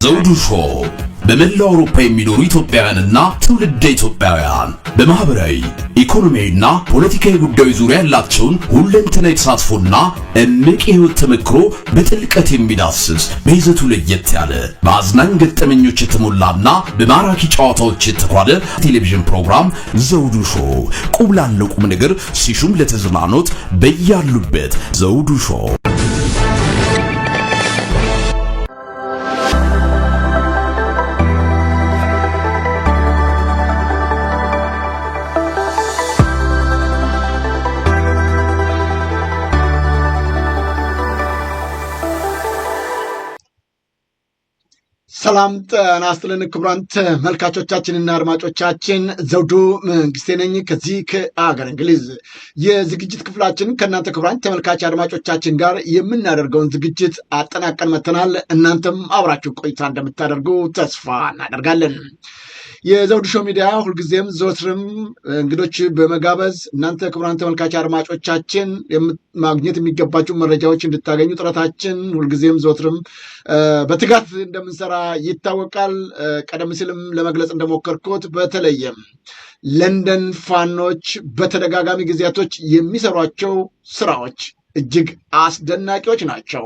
ዘውዱ ሾው በመላው አውሮፓ የሚኖሩ ኢትዮጵያውያንና ትውልደ ኢትዮጵያውያን በማህበራዊ ኢኮኖሚያዊና ፖለቲካዊ ጉዳዮች ዙሪያ ያላቸውን ሁለንተናዊ ተሳትፎና እምቅ የህይወት ተመክሮ በጥልቀት የሚዳስስ በይዘቱ ለየት ያለ በአዝናኝ ገጠመኞች የተሞላና በማራኪ ጨዋታዎች የተኳለ ቴሌቪዥን ፕሮግራም ዘውዱ ሾው። ቁም ላለው ቁም ነገር ሲሹም ለተዝናኖት በያሉበት ዘውዱ ሾው። ሰላም ጤና ይስጥልን ክቡራን ተመልካቾቻችንና አድማጮቻችን፣ ዘውዱ መንግስቴ ነኝ ከዚህ ከአገር እንግሊዝ። የዝግጅት ክፍላችን ከእናንተ ክቡራን ተመልካች አድማጮቻችን ጋር የምናደርገውን ዝግጅት አጠናቀን መተናል። እናንተም አብራችሁ ቆይታ እንደምታደርጉ ተስፋ እናደርጋለን። የዘውዱ ሾው ሚዲያ ሁልጊዜም ዘወትርም እንግዶች በመጋበዝ እናንተ ክቡራን ተመልካች አድማጮቻችን ማግኘት የሚገባችሁ መረጃዎች እንድታገኙ ጥረታችን ሁልጊዜም ዘወትርም በትጋት እንደምንሰራ ይታወቃል። ቀደም ሲልም ለመግለጽ እንደሞከርኩት በተለይም ለንደን ፋኖች በተደጋጋሚ ጊዜያቶች የሚሰሯቸው ስራዎች እጅግ አስደናቂዎች ናቸው።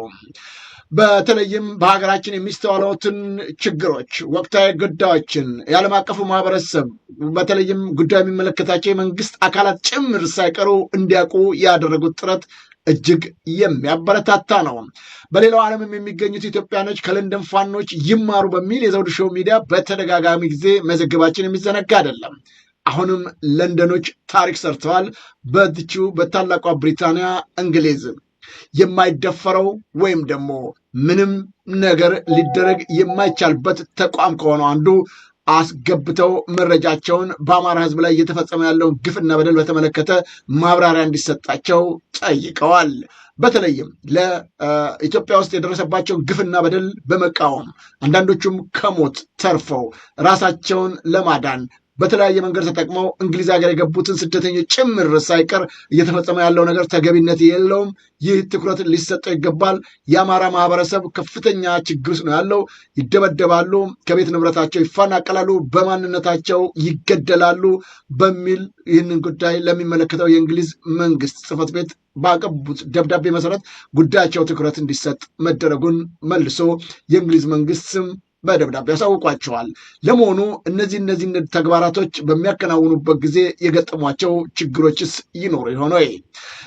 በተለይም በሀገራችን የሚስተዋሉትን ችግሮች፣ ወቅታዊ ጉዳዮችን የዓለም አቀፉ ማህበረሰብ በተለይም ጉዳዩ የሚመለከታቸው የመንግስት አካላት ጭምር ሳይቀሩ እንዲያውቁ ያደረጉት ጥረት እጅግ የሚያበረታታ ነው። በሌላው ዓለምም የሚገኙት ኢትዮጵያኖች ከለንደን ፋኖች ይማሩ በሚል የዘውዱ ሾው ሚዲያ በተደጋጋሚ ጊዜ መዘገባችን የሚዘነጋ አይደለም። አሁንም ለንደኖች ታሪክ ሰርተዋል። በዚችው በታላቋ ብሪታንያ እንግሊዝ የማይደፈረው ወይም ደግሞ ምንም ነገር ሊደረግ የማይቻልበት ተቋም ከሆነው አንዱ አስገብተው መረጃቸውን በአማራ ሕዝብ ላይ እየተፈጸመ ያለውን ግፍና በደል በተመለከተ ማብራሪያ እንዲሰጣቸው ጠይቀዋል። በተለይም ለኢትዮጵያ ውስጥ የደረሰባቸውን ግፍና በደል በመቃወም አንዳንዶቹም ከሞት ተርፈው ራሳቸውን ለማዳን በተለያየ መንገድ ተጠቅመው እንግሊዝ ሀገር የገቡትን ስደተኞች ጭምር ሳይቀር እየተፈጸመ ያለው ነገር ተገቢነት የለውም። ይህ ትኩረት ሊሰጠው ይገባል። የአማራ ማህበረሰብ ከፍተኛ ችግር ውስጥ ነው ያለው። ይደበደባሉ፣ ከቤት ንብረታቸው ይፈናቀላሉ፣ በማንነታቸው ይገደላሉ በሚል ይህንን ጉዳይ ለሚመለከተው የእንግሊዝ መንግስት ጽሕፈት ቤት ባቀቡት ደብዳቤ መሰረት ጉዳያቸው ትኩረት እንዲሰጥ መደረጉን መልሶ የእንግሊዝ መንግስት ስም በደብዳቤ ያሳውቋቸዋል። ለመሆኑ እነዚህ ተግባራቶች በሚያከናውኑበት ጊዜ የገጠሟቸው ችግሮችስ ይኖሩ ይሆን ወይ?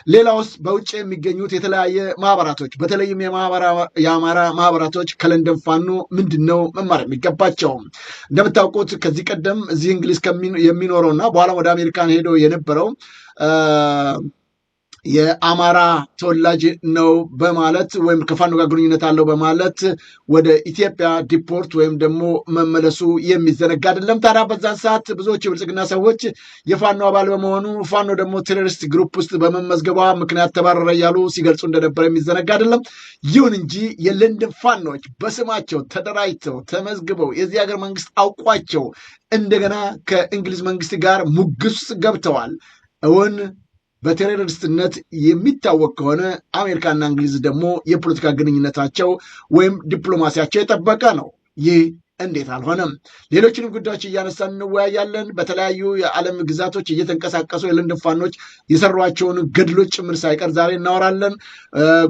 ሌላውስ በውጭ የሚገኙት የተለያየ ማህበራቶች በተለይም የአማራ ማህበራቶች ከለንደን ፋኖ ምንድን ነው መማር የሚገባቸው? እንደምታውቁት ከዚህ ቀደም እዚህ እንግሊዝ የሚኖረውና በኋላ ወደ አሜሪካን ሄዶ የነበረው የአማራ ተወላጅ ነው በማለት ወይም ከፋኖ ጋር ግንኙነት አለው በማለት ወደ ኢትዮጵያ ዲፖርት ወይም ደግሞ መመለሱ የሚዘነጋ አይደለም። ታዲያ በዛን ሰዓት ብዙዎች የብልጽግና ሰዎች የፋኖ አባል በመሆኑ ፋኖ ደግሞ ቴሮሪስት ግሩፕ ውስጥ በመመዝገቧ ምክንያት ተባረረ እያሉ ሲገልጹ እንደነበረ የሚዘነጋ አይደለም። ይሁን እንጂ የለንደን ፋኖች በስማቸው ተደራጅተው ተመዝግበው የዚህ ሀገር መንግስት አውቋቸው እንደገና ከእንግሊዝ መንግስት ጋር ሙግስ ገብተዋል። እውን በቴሮሪስትነት የሚታወቅ ከሆነ አሜሪካና እንግሊዝ ደግሞ የፖለቲካ ግንኙነታቸው ወይም ዲፕሎማሲያቸው የጠበቀ ነው። ይህ እንዴት አልሆነም? ሌሎችንም ጉዳዮች እያነሳን እንወያያለን። በተለያዩ የዓለም ግዛቶች እየተንቀሳቀሱ የለንደን ፋኖች የሰሯቸውን ገድሎች ጭምር ሳይቀር ዛሬ እናወራለን።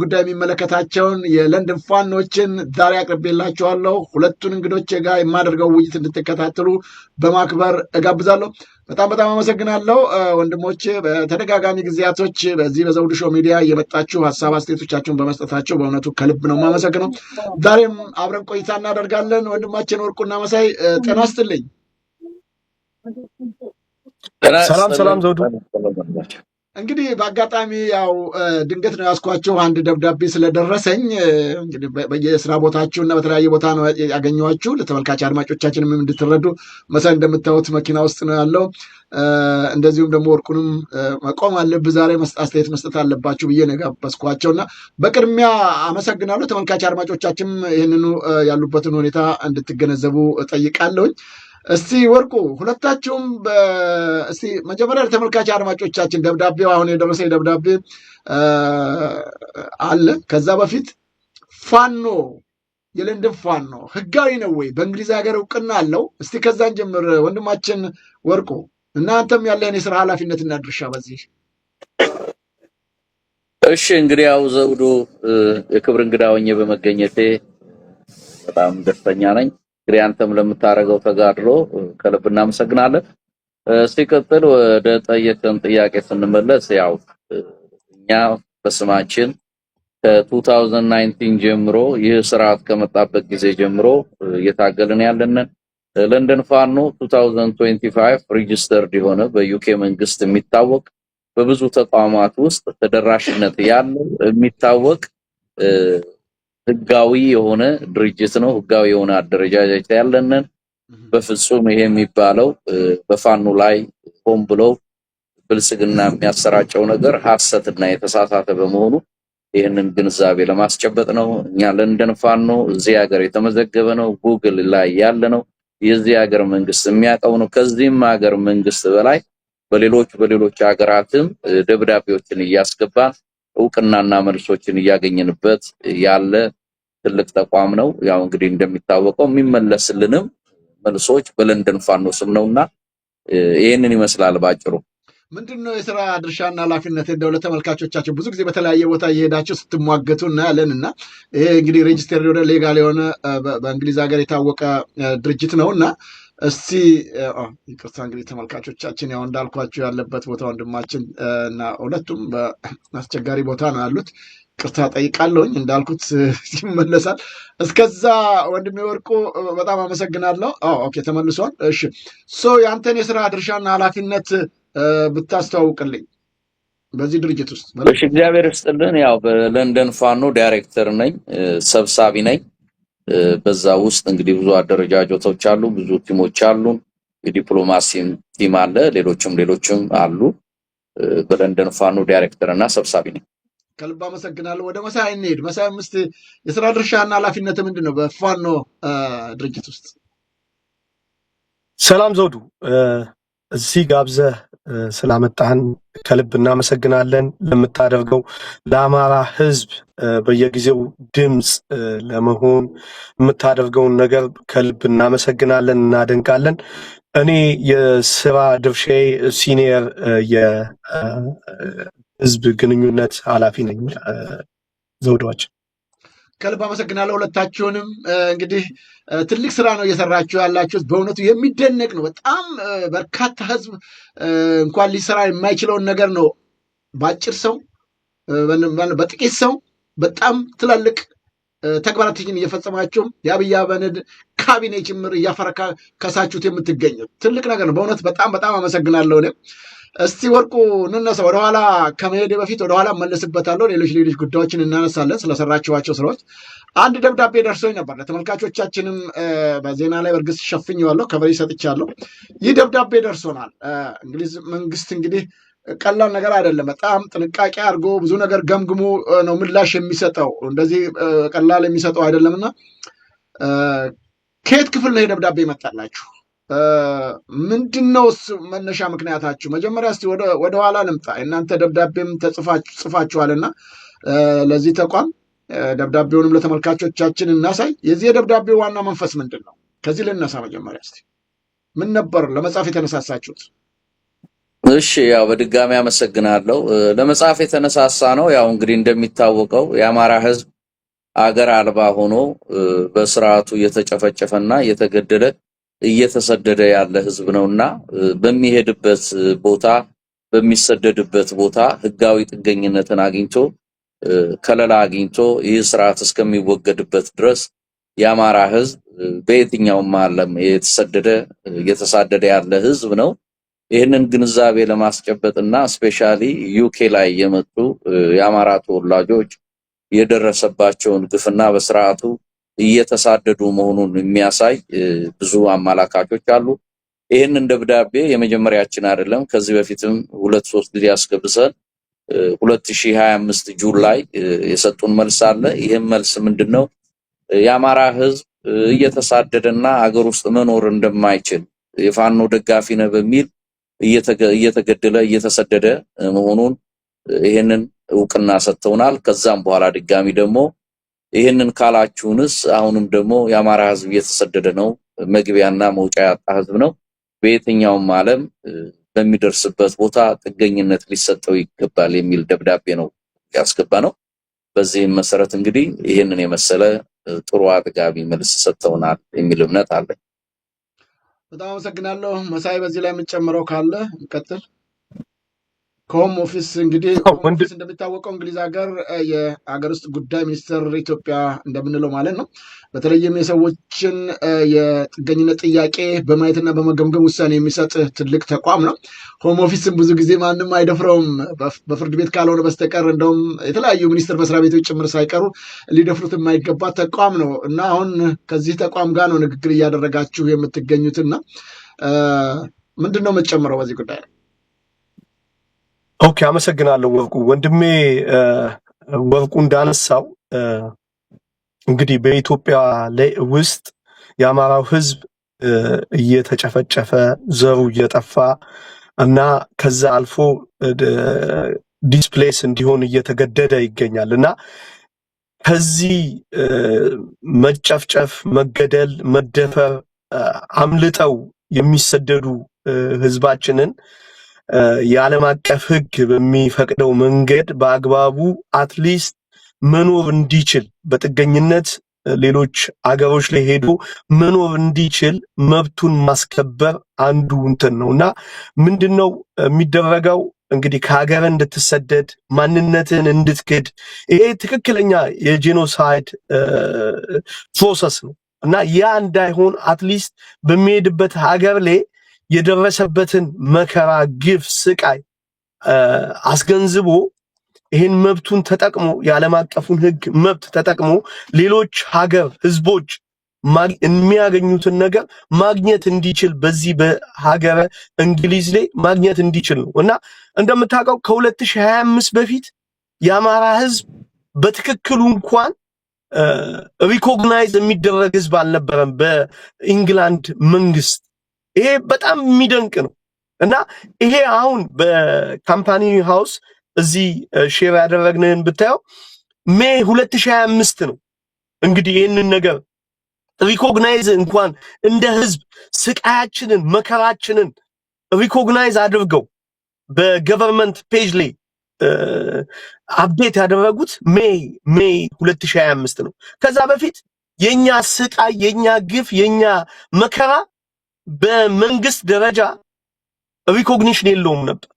ጉዳይ የሚመለከታቸውን የለንደን ፋኖችን ዛሬ አቅርቤላችኋለሁ። ሁለቱን እንግዶች ጋር የማደርገው ውይይት እንድትከታተሉ በማክበር እጋብዛለሁ። በጣም አመሰግናለሁ ወንድሞቼ። በተደጋጋሚ ጊዜያቶች በዚህ በዘውዱ ሾው ሚዲያ እየመጣችሁ ሀሳብ አስተያየቶቻችሁን በመስጠታቸው በእውነቱ ከልብ ነው የማመሰግነው። ዛሬም አብረን ቆይታ እናደርጋለን። ወንድማችን ወርቁና መሳይ ጤና ይስጥልኝ። ሰላም ዘውዱ። እንግዲህ በአጋጣሚ ያው ድንገት ነው ያስኳቸው አንድ ደብዳቤ ስለደረሰኝ እንግዲህ በየስራ ቦታችሁ እና በተለያየ ቦታ ነው ያገኘኋችሁ። ለተመልካች አድማጮቻችንም እንድትረዱ መሳይ እንደምታዩት መኪና ውስጥ ነው ያለው። እንደዚሁም ደግሞ ወርቁንም መቆም አለብህ ዛሬ አስተያየት መስጠት አለባችሁ ብዬ ነው የጋበዝኳቸው እና በቅድሚያ አመሰግናለሁ። ተመልካች አድማጮቻችንም ይህንኑ ያሉበትን ሁኔታ እንድትገነዘቡ እጠይቃለሁኝ። እስቲ ወርቁ ሁለታችሁም እስቲ መጀመሪያ ለተመልካች አድማጮቻችን ደብዳቤው አሁን የደረሰኝ ደብዳቤ አለ። ከዛ በፊት ፋኖ የለንደን ፋኖ ህጋዊ ነው ወይ? በእንግሊዝ ሀገር እውቅና አለው? እስቲ ከዛን ጀምር ወንድማችን ወርቁ፣ እናንተም ያለን የሥራ ኃላፊነትና ድርሻ በዚህ። እሺ እንግዲህ ያው ዘውዱ የክብር እንግዳ ሆኜ በመገኘቴ በጣም ደስተኛ ነኝ። እንግዲህ አንተም ለምታረገው ተጋድሎ ከልብ እናመሰግናለን። ሲቀጥል ወደ ጠየቀን ጥያቄ ስንመለስ ያው እኛ በስማችን ከ2019 ጀምሮ ይህ ስርዓት ከመጣበት ጊዜ ጀምሮ እየታገልን ያለንን ለንደን ፋኖ 2025 ሬጂስተርድ የሆነ በዩኬ መንግስት የሚታወቅ በብዙ ተቋማት ውስጥ ተደራሽነት ያለው የሚታወቅ ህጋዊ የሆነ ድርጅት ነው። ህጋዊ የሆነ አደረጃጀት ያለንን በፍጹም ይሄ የሚባለው በፋኖ ላይ ሆን ብለው ብልጽግና የሚያሰራጨው ነገር ሐሰትና የተሳሳተ በመሆኑ ይህንን ግንዛቤ ለማስጨበጥ ነው። እኛ ለንደን ፋኖ እዚህ ሀገር የተመዘገበ ነው፣ ጉግል ላይ ያለ ነው፣ የዚህ ሀገር መንግስት የሚያውቀው ነው። ከዚህም ሀገር መንግስት በላይ በሌሎች ሀገራትም ደብዳቤዎችን እያስገባን እውቅናና መልሶችን እያገኘንበት ያለ ትልቅ ተቋም ነው። ያው እንግዲህ እንደሚታወቀው የሚመለስልንም መልሶች በለንደን ፋኖ ስም ነውና ይሄንን ይመስላል ባጭሩ። ምንድነው የሥራ ድርሻና ኃላፊነት? እንደው ለተመልካቾቻችን ብዙ ጊዜ በተለያየ ቦታ እየሄዳችሁ ስትሟገቱ እናያለን እና ይሄ እንግዲህ ሬጂስተር የሆነ ሌጋል የሆነ በእንግሊዝ ሀገር የታወቀ ድርጅት ነውና እስቲ ይቅርታ እንግዲህ ተመልካቾቻችን ያው እንዳልኳችሁ ያለበት ቦታ ወንድማችን እና ሁለቱም በአስቸጋሪ ቦታ ነው ያሉት። ቅርታ ጠይቃለሁኝ እንዳልኩት ይመለሳል። እስከዛ ወንድሜ ወርቁ በጣም አመሰግናለሁ። ኦኬ ተመልሷል። እሺ ያንተን የሥራ ድርሻና ኃላፊነት ብታስተዋውቅልኝ በዚህ ድርጅት ውስጥ። እሺ እግዚአብሔር ይስጥልን። ያው በለንደን ፋኖ ዳይሬክተር ነኝ፣ ሰብሳቢ ነኝ። በዛ ውስጥ እንግዲህ ብዙ አደረጃጀቶች አሉ፣ ብዙ ቲሞች አሉ፣ የዲፕሎማሲ ቲም አለ፣ ሌሎችም አሉ። በለንደን ፋኖ ዳይሬክተር እና ሰብሳቢ ነኝ። ከልብ አመሰግናለሁ። ወደ መሳይ እንሄድ። መሳይ ምስት የሥራ ድርሻና ኃላፊነት ምንድን ነው በፋኖ ድርጅት ውስጥ? ሰላም ዘውዱ፣ እዚህ ጋብዘህ ስላመጣህን ከልብ እናመሰግናለን። ለምታደርገው ለአማራ ሕዝብ በየጊዜው ድምፅ ለመሆን የምታደርገውን ነገር ከልብ እናመሰግናለን፣ እናደንቃለን። እኔ የሥራ ድርሻዬ ሲኒየር የሕዝብ ግንኙነት ኃላፊ ነኝ። ዘውዷችን ከልብ አመሰግናለሁ ሁለታችሁንም። እንግዲህ ትልቅ ስራ ነው እየሰራችሁ ያላችሁት። በእውነቱ የሚደነቅ ነው። በጣም በርካታ ህዝብ እንኳን ሊሰራ የማይችለውን ነገር ነው በአጭር ሰው በጥቂት ሰው በጣም ትላልቅ ተግባራትን እየፈጸማችሁም የአብይ አህመድ ካቢኔ ጭምር እያፈረካከሳችሁት የምትገኙት ትልቅ ነገር ነው። በእውነት በጣም አመሰግናለሁ። እኔም እስቲ ወርቁ እንነሳ። ወደኋላ ከመሄድ በፊት ወደኋላ መለስበታለሁ። ሌሎች ጉዳዮችን እናነሳለን። ስለሰራችኋቸው ስራዎች አንድ ደብዳቤ ደርሶኝ ነበር። ለተመልካቾቻችንም በዜና ላይ በእርግጥ ሸፍኜዋለሁ፣ ከበሬ ሰጥቻለሁ። ይህ ደብዳቤ ደርሶናል። እንግሊዝ መንግስት እንግዲህ ቀላል ነገር አይደለም። በጣም ጥንቃቄ አድርጎ ብዙ ነገር ገምግሞ ነው ምላሽ የሚሰጠው። እንደዚህ ቀላል የሚሰጠው አይደለምና ከየት ክፍል ነው ደብዳቤ ይመጣላችሁ? ምንድነው መነሻ ምክንያታችሁ? መጀመሪያ እስቲ ወደኋላ ልምጣ። እናንተ ደብዳቤም ጽፋችኋልና ለዚህ ተቋም ደብዳቤውንም ለተመልካቾቻችን እናሳይ። የዚህ የደብዳቤው ዋና መንፈስ ምንድን ነው? ከዚህ ልነሳ። መጀመሪያ እስቲ ምን ነበር ለመጻፍ የተነሳሳችሁት? እሺ ያው በድጋሚ አመሰግናለሁ። ለመጻፍ የተነሳሳ ነው ያው እንግዲህ እንደሚታወቀው የአማራ ህዝብ አገር አልባ ሆኖ በስርዓቱ እየተጨፈጨፈና እየተገደለ እየተሰደደ ያለ ህዝብ ነውና በሚሄድበት ቦታ በሚሰደድበት ቦታ ህጋዊ ጥገኝነትን አግኝቶ ከለላ አግኝቶ ይህ ስርዓት እስከሚወገድበት ድረስ የአማራ ህዝብ በየትኛውም ዓለም እየተሳደደ ያለ ህዝብ ነው። ይህንን ግንዛቤ ለማስጨበጥና ስፔሻሊ ዩኬ ላይ የመጡ የአማራ ተወላጆች የደረሰባቸውን ግፍና በስርዓቱ እየተሳደዱ መሆኑን የሚያሳይ ብዙ አመላካቾች አሉ። ይህንን ደብዳቤ የመጀመሪያችን አይደለም። ከዚህ በፊትም 2-3 ጊዜ አስገብሰን 2025 ጁን ላይ የሰጡን መልስ አለ። ይህም መልስ ምንድነው? የአማራ ህዝብ እየተሳደደና አገር ውስጥ መኖር እንደማይችል የፋኖ ደጋፊ ነው በሚል እየተገደለ እየተሰደደ መሆኑን ይሄንን እውቅና ሰጥተውናል። ከዛም በኋላ ድጋሚ ደግሞ ይሄንን ካላችሁንስ አሁንም ደግሞ የአማራ ህዝብ እየተሰደደ ነው፣ መግቢያና መውጫ ያጣ ህዝብ ነው። በየትኛውም ዓለም በሚደርስበት ቦታ ጥገኝነት ሊሰጠው ይገባል የሚል ደብዳቤ ነው ያስገባ ነው። በዚህም መሰረት እንግዲህ ይሄንን የመሰለ ጥሩ አጥጋቢ መልስ ሰጥተውናል የሚል እምነት አለ። በጣም አመሰግናለሁ መሳይ። በዚህ ላይ የምንጨምረው ካለ እንቀጥል። ከሆም ኦፊስ እንግዲህ ሆም ኦፊስ እንደሚታወቀው እንግሊዝ ሀገር የሀገር ውስጥ ጉዳይ ሚኒስቴር ኢትዮጵያ እንደምንለው ማለት ነው። በተለይም የሰዎችን የጥገኝነት ጥያቄ በማየትና በመገምገም ውሳኔ የሚሰጥ ትልቅ ተቋም ነው። ሆም ኦፊስም ብዙ ጊዜ ማንም አይደፍረውም በፍርድ ቤት ካልሆነ በስተቀር እንደውም የተለያዩ ሚኒስቴር መስሪያ ቤቶች ጭምር ሳይቀሩ ሊደፍሩት የማይገባ ተቋም ነው እና አሁን ከዚህ ተቋም ጋር ነው ንግግር እያደረጋችሁ የምትገኙትና ምንድን ነው የምትጨምረው በዚህ ጉዳይ ነው? ኦኬ፣ አመሰግናለሁ ወርቁ ወንድሜ። ወርቁ እንዳነሳው እንግዲህ በኢትዮጵያ ላይ ውስጥ የአማራው ህዝብ እየተጨፈጨፈ ዘሩ እየጠፋ እና ከዛ አልፎ ዲስፕሌስ እንዲሆን እየተገደደ ይገኛል እና ከዚህ መጨፍጨፍ፣ መገደል፣ መደፈር አምልጠው የሚሰደዱ ህዝባችንን የዓለም አቀፍ ህግ በሚፈቅደው መንገድ በአግባቡ አትሊስት መኖር እንዲችል በጥገኝነት ሌሎች አገሮች ላይ ሄዶ መኖር እንዲችል መብቱን ማስከበር አንዱ እንትን ነውና ምንድነው የሚደረገው? እንግዲህ ከሀገር እንድትሰደድ ማንነትን እንድትክድ ይሄ ትክክለኛ የጄኖሳይድ ፕሮሰስ ነው እና ያ እንዳይሆን አትሊስት በሚሄድበት ሀገር ላይ የደረሰበትን መከራ፣ ግፍ፣ ስቃይ አስገንዝቦ ይህን መብቱን ተጠቅሞ የዓለም አቀፉን ህግ መብት ተጠቅሞ ሌሎች ሀገር ህዝቦች የሚያገኙትን ነገር ማግኘት እንዲችል በዚህ በሀገረ እንግሊዝ ላይ ማግኘት እንዲችል ነው እና እንደምታውቀው ከ2025 በፊት የአማራ ህዝብ በትክክሉ እንኳን ሪኮግናይዝ የሚደረግ ህዝብ አልነበረም በኢንግላንድ መንግስት። ይሄ በጣም የሚደንቅ ነው እና ይሄ አሁን በካምፓኒ ሃውስ እዚህ ሼር ያደረግነን ብታየው ሜይ 2025 ነው። እንግዲህ ይህንን ነገር ሪኮግናይዝ እንኳን እንደ ህዝብ ስቃያችንን መከራችንን ሪኮግናይዝ አድርገው በገቨርንመንት ፔጅ ላይ አፕዴት ያደረጉት ሜይ 2025 ነው። ከዛ በፊት የኛ ስቃይ፣ የኛ ግፍ፣ የኛ መከራ በመንግስት ደረጃ ሪኮግኒሽን የለውም ነበር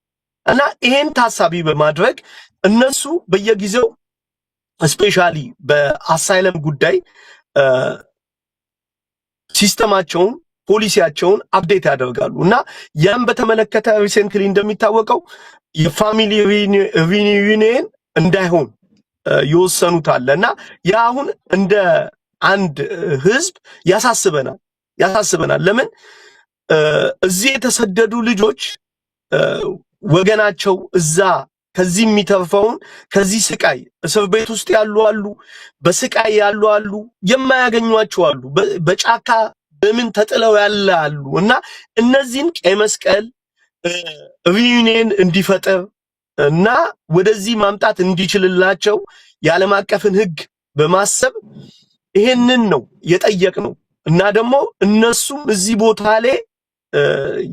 እና ይሄን ታሳቢ በማድረግ እነሱ በየጊዜው ስፔሻሊ በአሳይለም ጉዳይ ሲስተማቸውን ፖሊሲያቸውን አፕዴት ያደርጋሉ እና ያን በተመለከተ ሪሰንትሊ እንደሚታወቀው የፋሚሊ ሪዩኒየን እንዳይሆን ይወሰኑት አለ እና ያ አሁን እንደ አንድ ህዝብ ያሳስበናል። ለምን እዚህ የተሰደዱ ልጆች ወገናቸው እዛ ከዚህ የሚተርፈውን ከዚህ ስቃይ እስር ቤት ውስጥ ያሉ አሉ፣ በስቃይ ያሉ አሉ፣ የማያገኟቸው አሉ፣ በጫካ በምን ተጥለው ያለ አሉ እና እነዚህን ቀይ መስቀል ሪዩኒየን እንዲፈጠር እና ወደዚህ ማምጣት እንዲችልላቸው የዓለም አቀፍን ህግ በማሰብ ይሄንን ነው የጠየቅነው እና ደግሞ እነሱም እዚህ ቦታ ላይ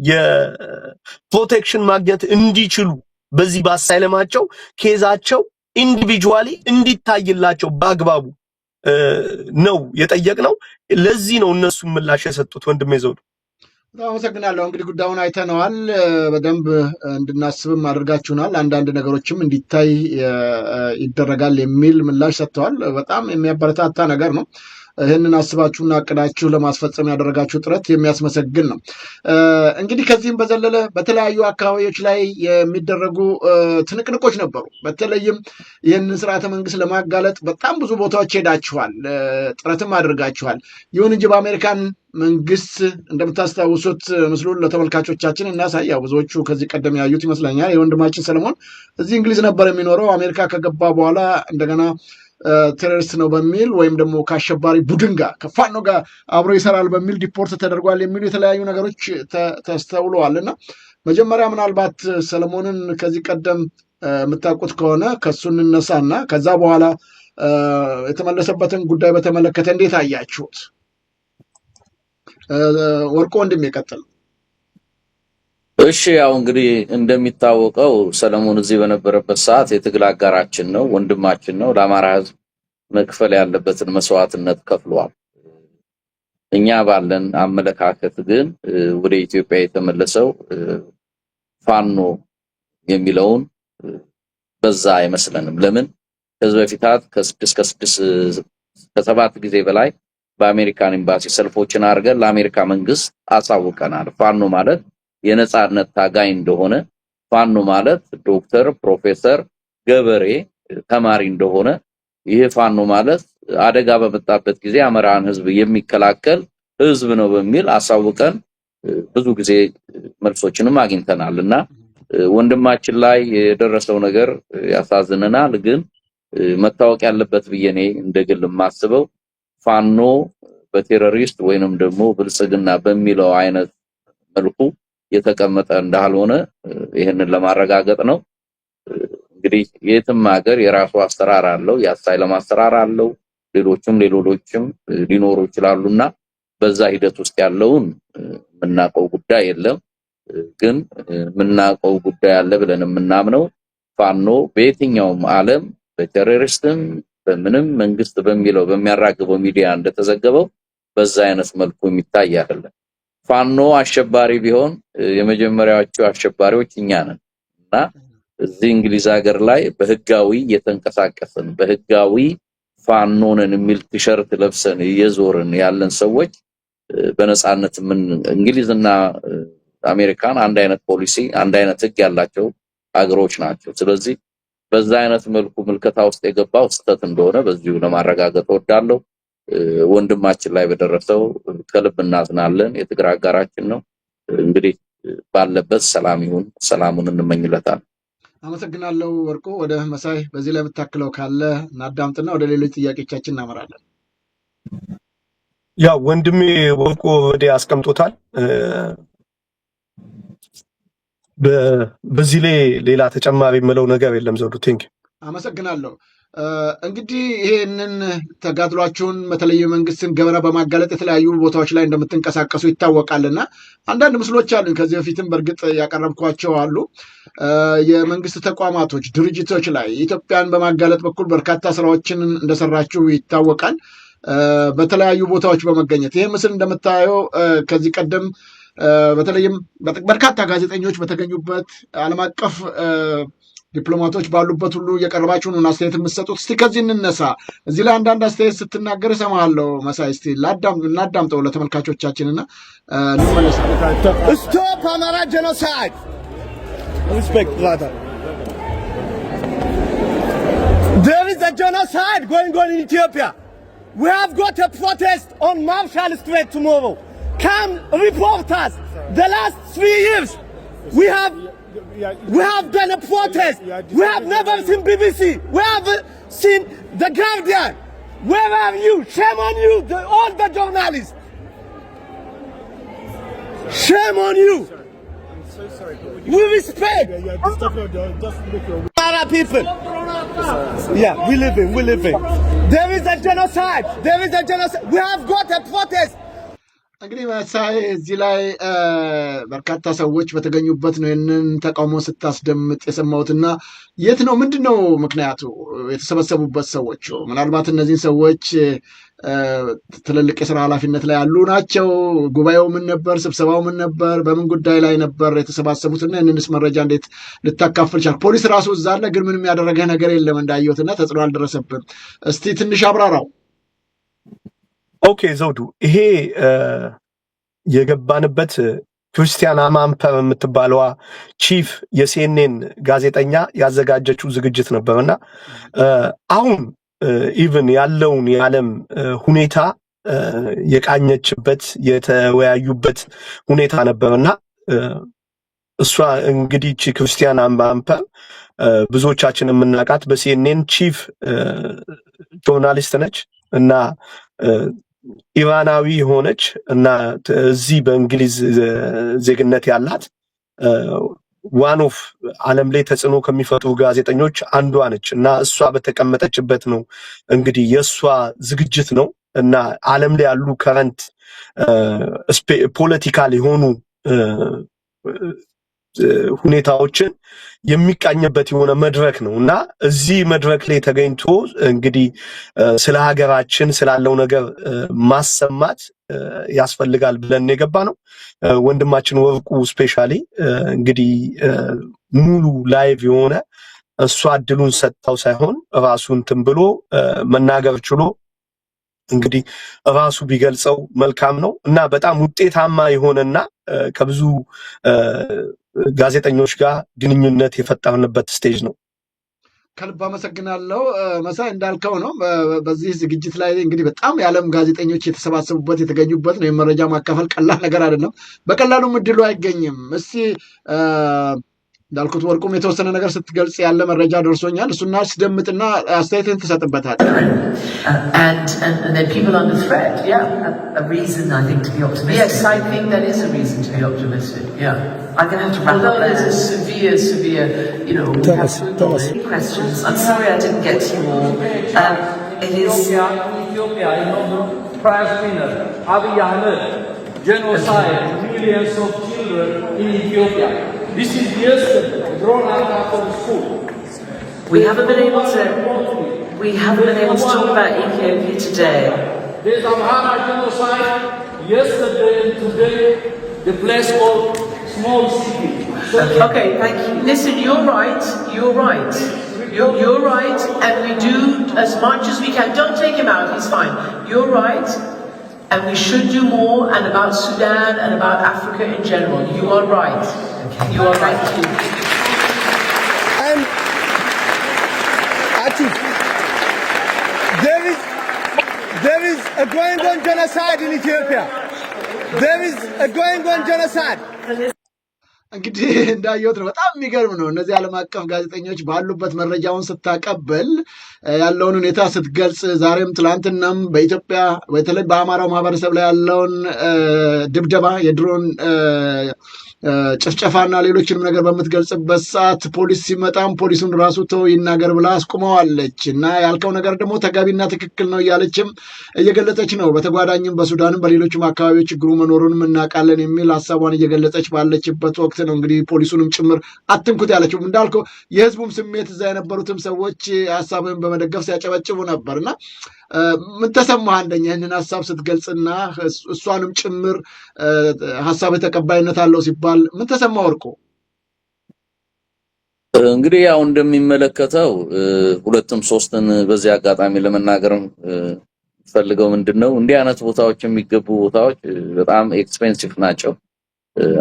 የፕሮቴክሽን ማግኘት እንዲችሉ በዚህ በአሳይለማቸው ኬዛቸው ኢንዲቪጁዋሊ እንዲታይላቸው በአግባቡ ነው የጠየቅነው። ለዚህ ነው እነሱ ምላሽ የሰጡት። ወንድሜ ዘውዱ አመሰግናለሁ። እንግዲህ ጉዳዩን አይተነዋል፣ በደንብ እንድናስብም አድርጋችሁናል፣ አንዳንድ ነገሮችም እንዲታይ ይደረጋል የሚል ምላሽ ሰጥተዋል። በጣም የሚያበረታታ ነገር ነው። ይህንን አስባችሁና አቅዳችሁ ለማስፈጸም ያደረጋችሁ ጥረት የሚያስመሰግን ነው። እንግዲህ ከዚህም በዘለለ በተለያዩ አካባቢዎች ላይ የሚደረጉ ትንቅንቆች ነበሩ። በተለይም ይህንን ስርዓተ መንግስት ለማጋለጥ በጣም ብዙ ቦታዎች ሄዳችኋል፣ ጥረትም አድርጋችኋል። ይሁን እንጂ በአሜሪካን መንግስት እንደምታስታውሱት ምስሉን ለተመልካቾቻችን እናሳያ። ብዙዎቹ ከዚህ ቀደም ያዩት ይመስለኛል። የወንድማችን ሰለሞን እዚህ እንግሊዝ ነበር የሚኖረው። አሜሪካ ከገባ በኋላ እንደገና ቴሮሪስት ነው በሚል ወይም ደግሞ ከአሸባሪ ቡድን ጋር ከፋኖ ጋር አብሮ ይሰራል በሚል ዲፖርት ተደርጓል የሚሉ የተለያዩ ነገሮች ተስተውለዋል። እና መጀመሪያ ምናልባት ሰለሞንን ከዚህ ቀደም የምታውቁት ከሆነ ከሱ እንነሳና ከዛ በኋላ የተመለሰበትን ጉዳይ በተመለከተ እንዴት አያችሁት? ወርቆ እንደሚቀጥል። እሺ ያው እንግዲህ እንደሚታወቀው ሰለሞን እዚህ በነበረበት ሰዓት የትግል አጋራችን ነው፣ ወንድማችን ነው። ለአማራ ህዝብ መክፈል ያለበትን መስዋዕትነት ከፍሏል። እኛ ባለን አመለካከት ግን ወደ ኢትዮጵያ የተመለሰው ፋኖ የሚለውን በዛ አይመስለንም። ለምን ከዚህ በፊታት ከሰባት ጊዜ በላይ በአሜሪካን ኤምባሲ ሰልፎችን አድርገን ለአሜሪካ መንግስት አሳውቀናል። ፋኖ ማለት የነጻነት ታጋይ እንደሆነ፣ ፋኖ ማለት ዶክተር፣ ፕሮፌሰር፣ ገበሬ፣ ተማሪ እንደሆነ፣ ይህ ፋኖ ማለት አደጋ በመጣበት ጊዜ አማራን ህዝብ የሚከላከል ህዝብ ነው በሚል አሳውቀን ብዙ ጊዜ መልሶችንም አግኝተናልና ወንድማችን ላይ የደረሰው ነገር ያሳዝነናል። ግን መታወቅ ያለበት ብየኔ እንደግል ማስበው ፋኖ በቴሮሪስት ወይንም ደግሞ ብልጽግና በሚለው አይነት መልኩ የተቀመጠ እንዳልሆነ ይሄንን ለማረጋገጥ ነው። እንግዲህ የትም ሀገር የራሱ አሰራር አለው፣ የአሳይለም አሰራር አለው፣ ሌሎችም ሊኖሩ ይችላሉና በዛ ሂደት ውስጥ ያለውን የምናውቀው ጉዳይ የለም። ግን የምናውቀው ጉዳይ አለ ብለን የምናምነው ፋኖ በየትኛውም ዓለም በቴሮሪስትም በምንም መንግስት በሚለው በሚያራግበው ሚዲያ እንደተዘገበው በዛ አይነት መልኩ የሚታይ አይደለም። ፋኖ አሸባሪ ቢሆን የመጀመሪያዎቹ አሸባሪዎች እኛ ነን እና እዚህ እንግሊዝ ሀገር ላይ በህጋዊ የተንቀሳቀስን በህጋዊ ፋኖንን የሚል ቲሸርት ለብሰን እየዞርን ያለን ሰዎች በነጻነት ምን እንግሊዝና አሜሪካን አንድ አይነት ፖሊሲ አንድ አይነት ህግ ያላቸው ሀገሮች ናቸው። ስለዚህ በዛ አይነት መልኩ ምልከታ ውስጥ የገባው ስህተት እንደሆነ በዚሁ ለማረጋገጥ ወዳለው ወንድማችን ላይ በደረሰው ከልብ እናዝናለን። የትግራይ አጋራችን ነው። እንግዲህ ባለበት ሰላም ይሁን፣ ሰላሙን እንመኝለታለን። አመሰግናለሁ ወርቁ። ወደ መሳይ በዚህ ላይ የምታክለው ካለ እናዳምጥና ወደ ሌሎች ጥያቄዎቻችን እናመራለን። ያው ወንድሜ ወርቁ ወደ አስቀምጦታል። በዚህ ላይ ሌላ ተጨማሪ የምለው ነገር የለም። ዘውዱ ቴንክ አመሰግናለሁ። እንግዲህ ይሄንን ተጋድሏችሁን በተለይ መንግስትን ገበና በማጋለጥ የተለያዩ ቦታዎች ላይ እንደምትንቀሳቀሱ ይታወቃልና አንዳንድ ምስሎች አሉ። ከዚህ በፊትም በእርግጥ ያቀረብኳቸው አሉ። የመንግስት ተቋማቶች፣ ድርጅቶች ላይ ኢትዮጵያን በማጋለጥ በኩል በርካታ ስራዎችን እንደሰራችሁ ይታወቃል። በተለያዩ ቦታዎች በመገኘት ይህ ምስል እንደምታየው ከዚህ ቀደም በተለይም በርካታ ጋዜጠኞች በተገኙበት ዓለም አቀፍ ዲፕሎማቶች ባሉበት ሁሉ እየቀረባችሁ ነው አስተያየት የምትሰጡት። እስቲ ከዚህ እንነሳ። እዚህ ላይ አንዳንድ አስተያየት ስትናገር እሰማለሁ። መሳይ እስቲ እናዳምጠው ለተመልካቾቻችንና እንመለስ። Stop Amara genocide. Respect, brother. There is a genocide going on in Ethiopia. We have got a protest on Marshall Street tomorrow. Come report us. The last 3 years we have done a protest. We have never seen BBC. We have seen The Guardian. Where are you? Shame on you, all the journalists. Shame on you. I'm so sorry. We respect Mara people. Yeah, we living. There is a genocide. We have got a protest. እንግዲህ መሳይ እዚህ ላይ በርካታ ሰዎች በተገኙበት ነው ይህንን ተቃውሞ ስታስደምጥ የሰማሁትና የት ነው ምንድን ነው ምክንያቱ? የተሰበሰቡበት ሰዎች ምናልባት እነዚህን ሰዎች ትልልቅ የስራ ኃላፊነት ላይ ያሉ ናቸው? ጉባኤው ምን ነበር? ስብሰባው ምን ነበር? በምን ጉዳይ ላይ ነበር የተሰባሰቡትና ይህንንስ መረጃ እንዴት ልታካፍል ቻልክ? ፖሊስ ራሱ እዛ አለ፣ ግን ምንም ያደረገ ነገር የለም እንዳየሁትና ተጽዕኖ አልደረሰብን። እስቲ ትንሽ አብራራው። ኦኬ ዘውዱ፣ ይሄ የገባንበት ክርስቲያን አማንፐር የምትባለዋ ቺፍ የሲኤንኤን ጋዜጠኛ ያዘጋጀችው ዝግጅት ነበርና አሁን ኢቭን ያለውን የዓለም ሁኔታ የቃኘችበት የተወያዩበት ሁኔታ ነበርና እሷ እንግዲህ ክርስቲያን አማንፐር ብዙዎቻችን የምናውቃት በሲኤንኤን ቺፍ ጆርናሊስት ነች እና ኢራናዊ ሆነች እና እዚህ በእንግሊዝ ዜግነት ያላት ዋን ኦፍ ዓለም ላይ ተጽዕኖ ከሚፈጥሩ ጋዜጠኞች አንዷ ነች እና እሷ በተቀመጠችበት ነው እንግዲህ የእሷ ዝግጅት ነው እና ዓለም ላይ ያሉ ከረንት ፖለቲካል የሆኑ ሁኔታዎችን የሚቃኝበት የሆነ መድረክ ነው እና እዚህ መድረክ ላይ ተገኝቶ እንግዲህ ስለ ሀገራችን ስላለው ነገር ማሰማት ያስፈልጋል ብለን የገባ ነው። ወንድማችን ወርቁ ስፔሻሊ እንግዲህ ሙሉ ላይቭ የሆነ እሷ እድሉን ሰጥታው ሳይሆን ራሱን እንትን ብሎ መናገር ችሎ እንግዲህ ራሱ ቢገልጸው መልካም ነው እና በጣም ውጤታማ የሆነና ከብዙ ጋዜጠኞች ጋር ግንኙነት የፈጠርንበት ስቴጅ ነው። ከልብ አመሰግናለሁ መሳይ። እንዳልከው ነው በዚህ ዝግጅት ላይ እንግዲህ በጣም የዓለም ጋዜጠኞች የተሰባሰቡበት የተገኙበት ነው። የመረጃ ማካፈል ቀላል ነገር አይደለም። በቀላሉም እድሉ አይገኝም። እስቲ እንዳልኩት ወርቁም የተወሰነ ነገር ስትገልጽ ያለ መረጃ ደርሶኛል። እሱና አስደምጥና አስተያየትን ትሰጥበታል። And then people under threat, yeah. A reason, I think, to be optimistic. Yes, I think that is a reason to be optimistic, yeah. I'm going to have to wrap up there. There's a severe, you know, we have any questions. I'm sorry I didn't get to you all. It is... Ethiopia, you know, the prize winner, Abiy Ahmed, genocide, millions of children in Ethiopia. This is yesterday, drawn out of school. We haven't been able to talk about Ethiopia today. There's Amhara genocide yesterday and today, the place called Small City. Okay, thank you. Listen, you're right, you're right, and we do as much as we can. Don't take him out, he's fine. You're right, and we should do more, and about Sudan and about Africa in general. You are right. You are right too. And Atif, there is a going on genocide in Ethiopia. There is a going on genocide. እንግዲህ እንዳየሁት ነው። በጣም የሚገርም ነው። እነዚህ ዓለም አቀፍ ጋዜጠኞች ባሉበት መረጃውን ስታቀበል ያለውን ሁኔታ ስትገልጽ፣ ዛሬም ትላንትናም በኢትዮጵያ በተለይ በአማራው ማህበረሰብ ላይ ያለውን ድብደባ የድሮን ጭፍጨፋና ሌሎችንም ነገር በምትገልጽበት ሰዓት ፖሊስ ሲመጣም ፖሊሱን ራሱ ተው ይናገር ብላ አስቁመዋለች እና ያልከው ነገር ደግሞ ተገቢና ትክክል ነው እያለችም እየገለጸች ነው። በተጓዳኝም በሱዳንም በሌሎችም አካባቢዎች ችግሩ መኖሩንም እናውቃለን የሚል ሀሳቧን እየገለጸች ባለችበት ወቅት ነው እንግዲህ ፖሊሱንም ጭምር አትንኩት ያለችው። እንዳልከው የህዝቡም ስሜት እዛ የነበሩትም ሰዎች ሀሳብን በመደገፍ ሲያጨበጭቡ ነበርና ምን ተሰማህ? አንደኛ ይህንን ሀሳብ ስትገልጽና እሷንም ጭምር ሀሳብ ተቀባይነት አለው ሲባል ምን ተሰማህ ወርቁ? እንግዲህ ያው እንደሚመለከተው ሁለቱም ሶስትን በዚህ አጋጣሚ ለመናገር ፈልገው ምንድነው እንዲህ አይነት ቦታዎች የሚገቡ ቦታዎች በጣም ኤክስፔንሲቭ ናቸው።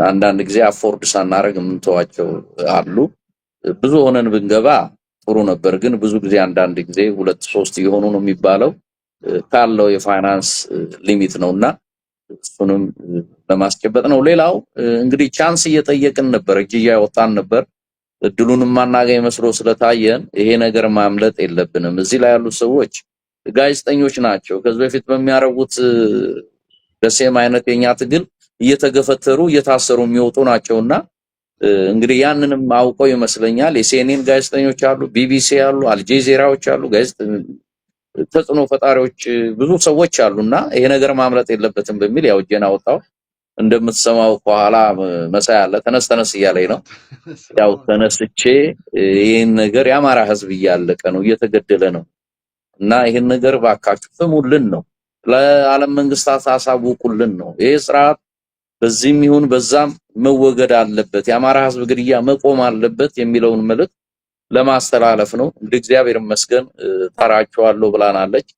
አንዳንድ ጊዜ አፎርድ ሳናረግ የምንተዋቸው አሉ። ብዙ ሆነን ብንገባ ጥሩ ነበር፣ ግን ብዙ ጊዜ አንዳንድ ጊዜ 2-3 የሆኑ ነው የሚባለው ካለው የፋይናንስ ሊሚት ነውና እሱንም ለማስጨበጥ ነው። ሌላው እንግዲህ ቻንስ እየጠየቅን ነበር፣ እጅ ያወጣን ነበር። እድሉንም ማናገኝ መስሎ ስለታየን ይሄ ነገር ማምለጥ የለብንም። እዚህ ላይ ያሉ ሰዎች ጋዜጠኞች ናቸው። ከዚህ በፊት በሚያረጉት በሴም አይነት የኛ ትግል እየተገፈተሩ እየታሰሩ የሚወጡ ናቸውና እንግዲህ ያንንም አውቀው ይመስለኛል የሲኤንኤን ጋዜጠኞች አሉ፣ ቢቢሲ አሉ፣ አልጀዚራዎች አሉ፣ ተጽዕኖ ፈጣሪዎች ብዙ ሰዎች አሉና ይሄ ነገር ማምለጥ የለበትም በሚል ያው እጄን አወጣው። እንደምትሰማው ከኋላ መሳይ አለ ተነስ እያለኝ ነው። ያው ተነስቼ ይሄን ነገር የአማራ ህዝብ እያለቀ ነው፣ እየተገደለ ነው እና ይሄን ነገር ባካችሁ ስሙልን ነው፣ ለዓለም መንግስታት አሳውቁልን ነው። ይሄ ስርዓት በዚህም ይሁን በዛም መወገድ አለበት፣ የአማራ ህዝብ ግድያ መቆም አለበት የሚለውን መልእክት ለማስተላለፍ ነው። እንደ እግዚአብሔር ይመስገን ታራቸዋለሁ ብላናለች፣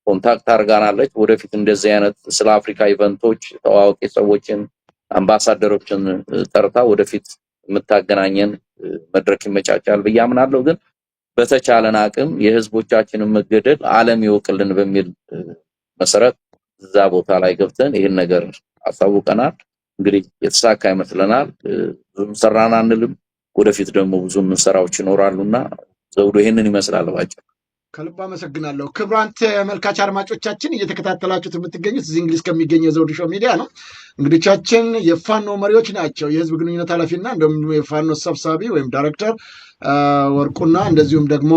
ኮንታክት አርጋናለች። ወደፊት እንደዚህ አይነት ስለ አፍሪካ ኢቨንቶች ታዋቂ ሰዎችን አምባሳደሮችን ጠርታ ወደፊት የምታገናኘን መድረክ ይመቻቻል ብዬ አምናለሁ። ግን በተቻለን አቅም የህዝቦቻችንን መገደል ዓለም ይወቅልን በሚል መሰረት እዛ ቦታ ላይ ገብተን ይሄን ነገር አሳውቀናል። እንግዲህ የተሳካ ይመስለናል። ብዙም ሰራና አንልም፣ ወደፊት ደግሞ ብዙ ምንሰራዎች ይኖራሉና ዘውዶ ይሄንን ይመስላል ባጭሩ። ከልብ አመሰግናለሁ። ክቡራን ተመልካች አድማጮቻችን እየተከታተላችሁት የምትገኙት እዚህ እንግሊዝ ከሚገኘው ዘውዱ ሾው ሚዲያ ነው። እንግዶቻችን የፋኖ መሪዎች ናቸው። የህዝብ ግንኙነት ኃላፊና እንደውም የፋኖ ሰብሳቢ ወይም ዳይሬክተር ወርቁና እንደዚሁም ደግሞ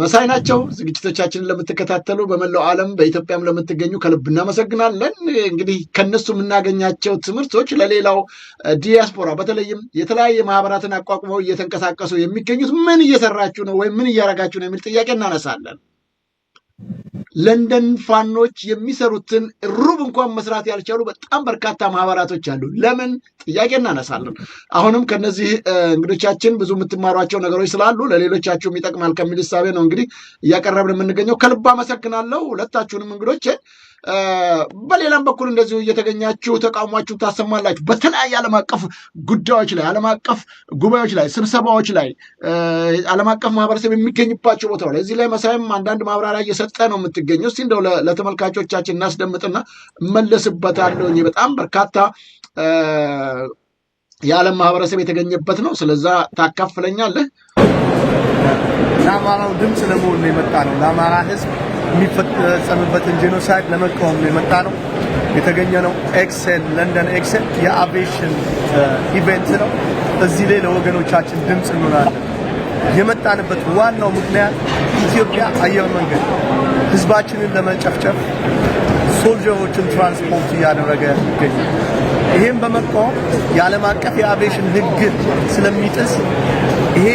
መሳይ ናቸው። ዝግጅቶቻችንን ለምትከታተሉ በመላው ዓለም በኢትዮጵያም ለምትገኙ ከልብ እናመሰግናለን። እንግዲህ ከነሱ የምናገኛቸው ትምህርቶች ለሌላው ዲያስፖራ በተለይም የተለያየ ማህበራትን አቋቁመው እየተንቀሳቀሱ የሚገኙት ምን እየሰራችሁ ነው ወይም ምን እያረጋችሁ ነው የሚል ጥያቄ እናነሳለን። ለንደን ፋኖች የሚሰሩትን ሩብ እንኳን መስራት ያልቻሉ በጣም በርካታ ማህበራቶች አሉ። ለምን ጥያቄ እናነሳለን። አሁንም ከነዚህ እንግዶቻችን ብዙ የምትማሯቸው ነገሮች ስላሉ ለሌሎቻችሁም ይጠቅማል ከሚል እሳቤ ነው እንግዲህ እያቀረብን የምንገኘው። ከልብ አመሰግናለሁ ሁለታችሁንም እንግዶች። በሌላም በኩል እንደዚሁ እየተገኛችሁ ተቃውሟችሁ ታሰማላችሁ። በተለያየ ዓለም አቀፍ ጉዳዮች ላይ፣ ዓለም አቀፍ ጉባኤዎች ላይ፣ ስብሰባዎች ላይ፣ ዓለም አቀፍ ማህበረሰብ የሚገኝባቸው ቦታዎች ላይ እዚህ ላይ መሳይም አንዳንድ ማብራሪያ እየሰጠ ነው የምትገኘው። እስቲ እንደው ለተመልካቾቻችን እናስደምጥና እመለስበታለሁ። በጣም በርካታ የዓለም ማህበረሰብ የተገኘበት ነው። ስለዛ ታካፍለኛለህ። ለአማራው ድምፅ ለመሆን ነው የመጣ ነው። ለአማራ ህዝብ የሚፈጸምበትን ጄኖሳይድ ለመቃወም ነው የመጣ ነው። የተገኘ ነው ኤክሴል ለንደን ኤክሴል የአቪዬሽን ኢቨንት ነው። እዚህ ላይ ለወገኖቻችን ድምፅ እንሆናለን። የመጣንበት ዋናው ምክንያት ኢትዮጵያ አየር መንገድ ህዝባችንን ለመጨፍጨፍ ሶልጀሮችን ትራንስፖርት እያደረገ ይገኛል። ይሄን በመቃወም የዓለም አቀፍ የአቪዬሽን ህግን ስለሚጥስ ይሄ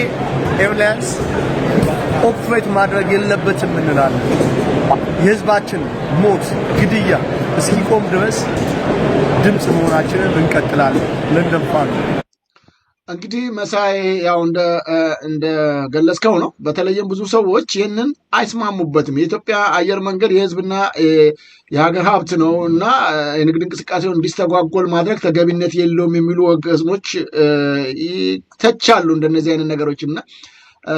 ኤርላይንስ ኦፕሬት ማድረግ የለበትም እንላለን። የህዝባችን ሞት፣ ግድያ እስኪቆም ድረስ ድምፅ መሆናችንን እንቀጥላለን። ለንደን ፋኖ እንግዲህ መሳይ ያው እንደገለጽከው ነው። በተለይም ብዙ ሰዎች ይህንን አይስማሙበትም። የኢትዮጵያ አየር መንገድ የህዝብና የሀገር ሀብት ነው እና የንግድ እንቅስቃሴውን እንዲስተጓጎል ማድረግ ተገቢነት የለውም የሚሉ ወገኖች ይተቻሉ እንደነዚህ አይነት ነገሮች እና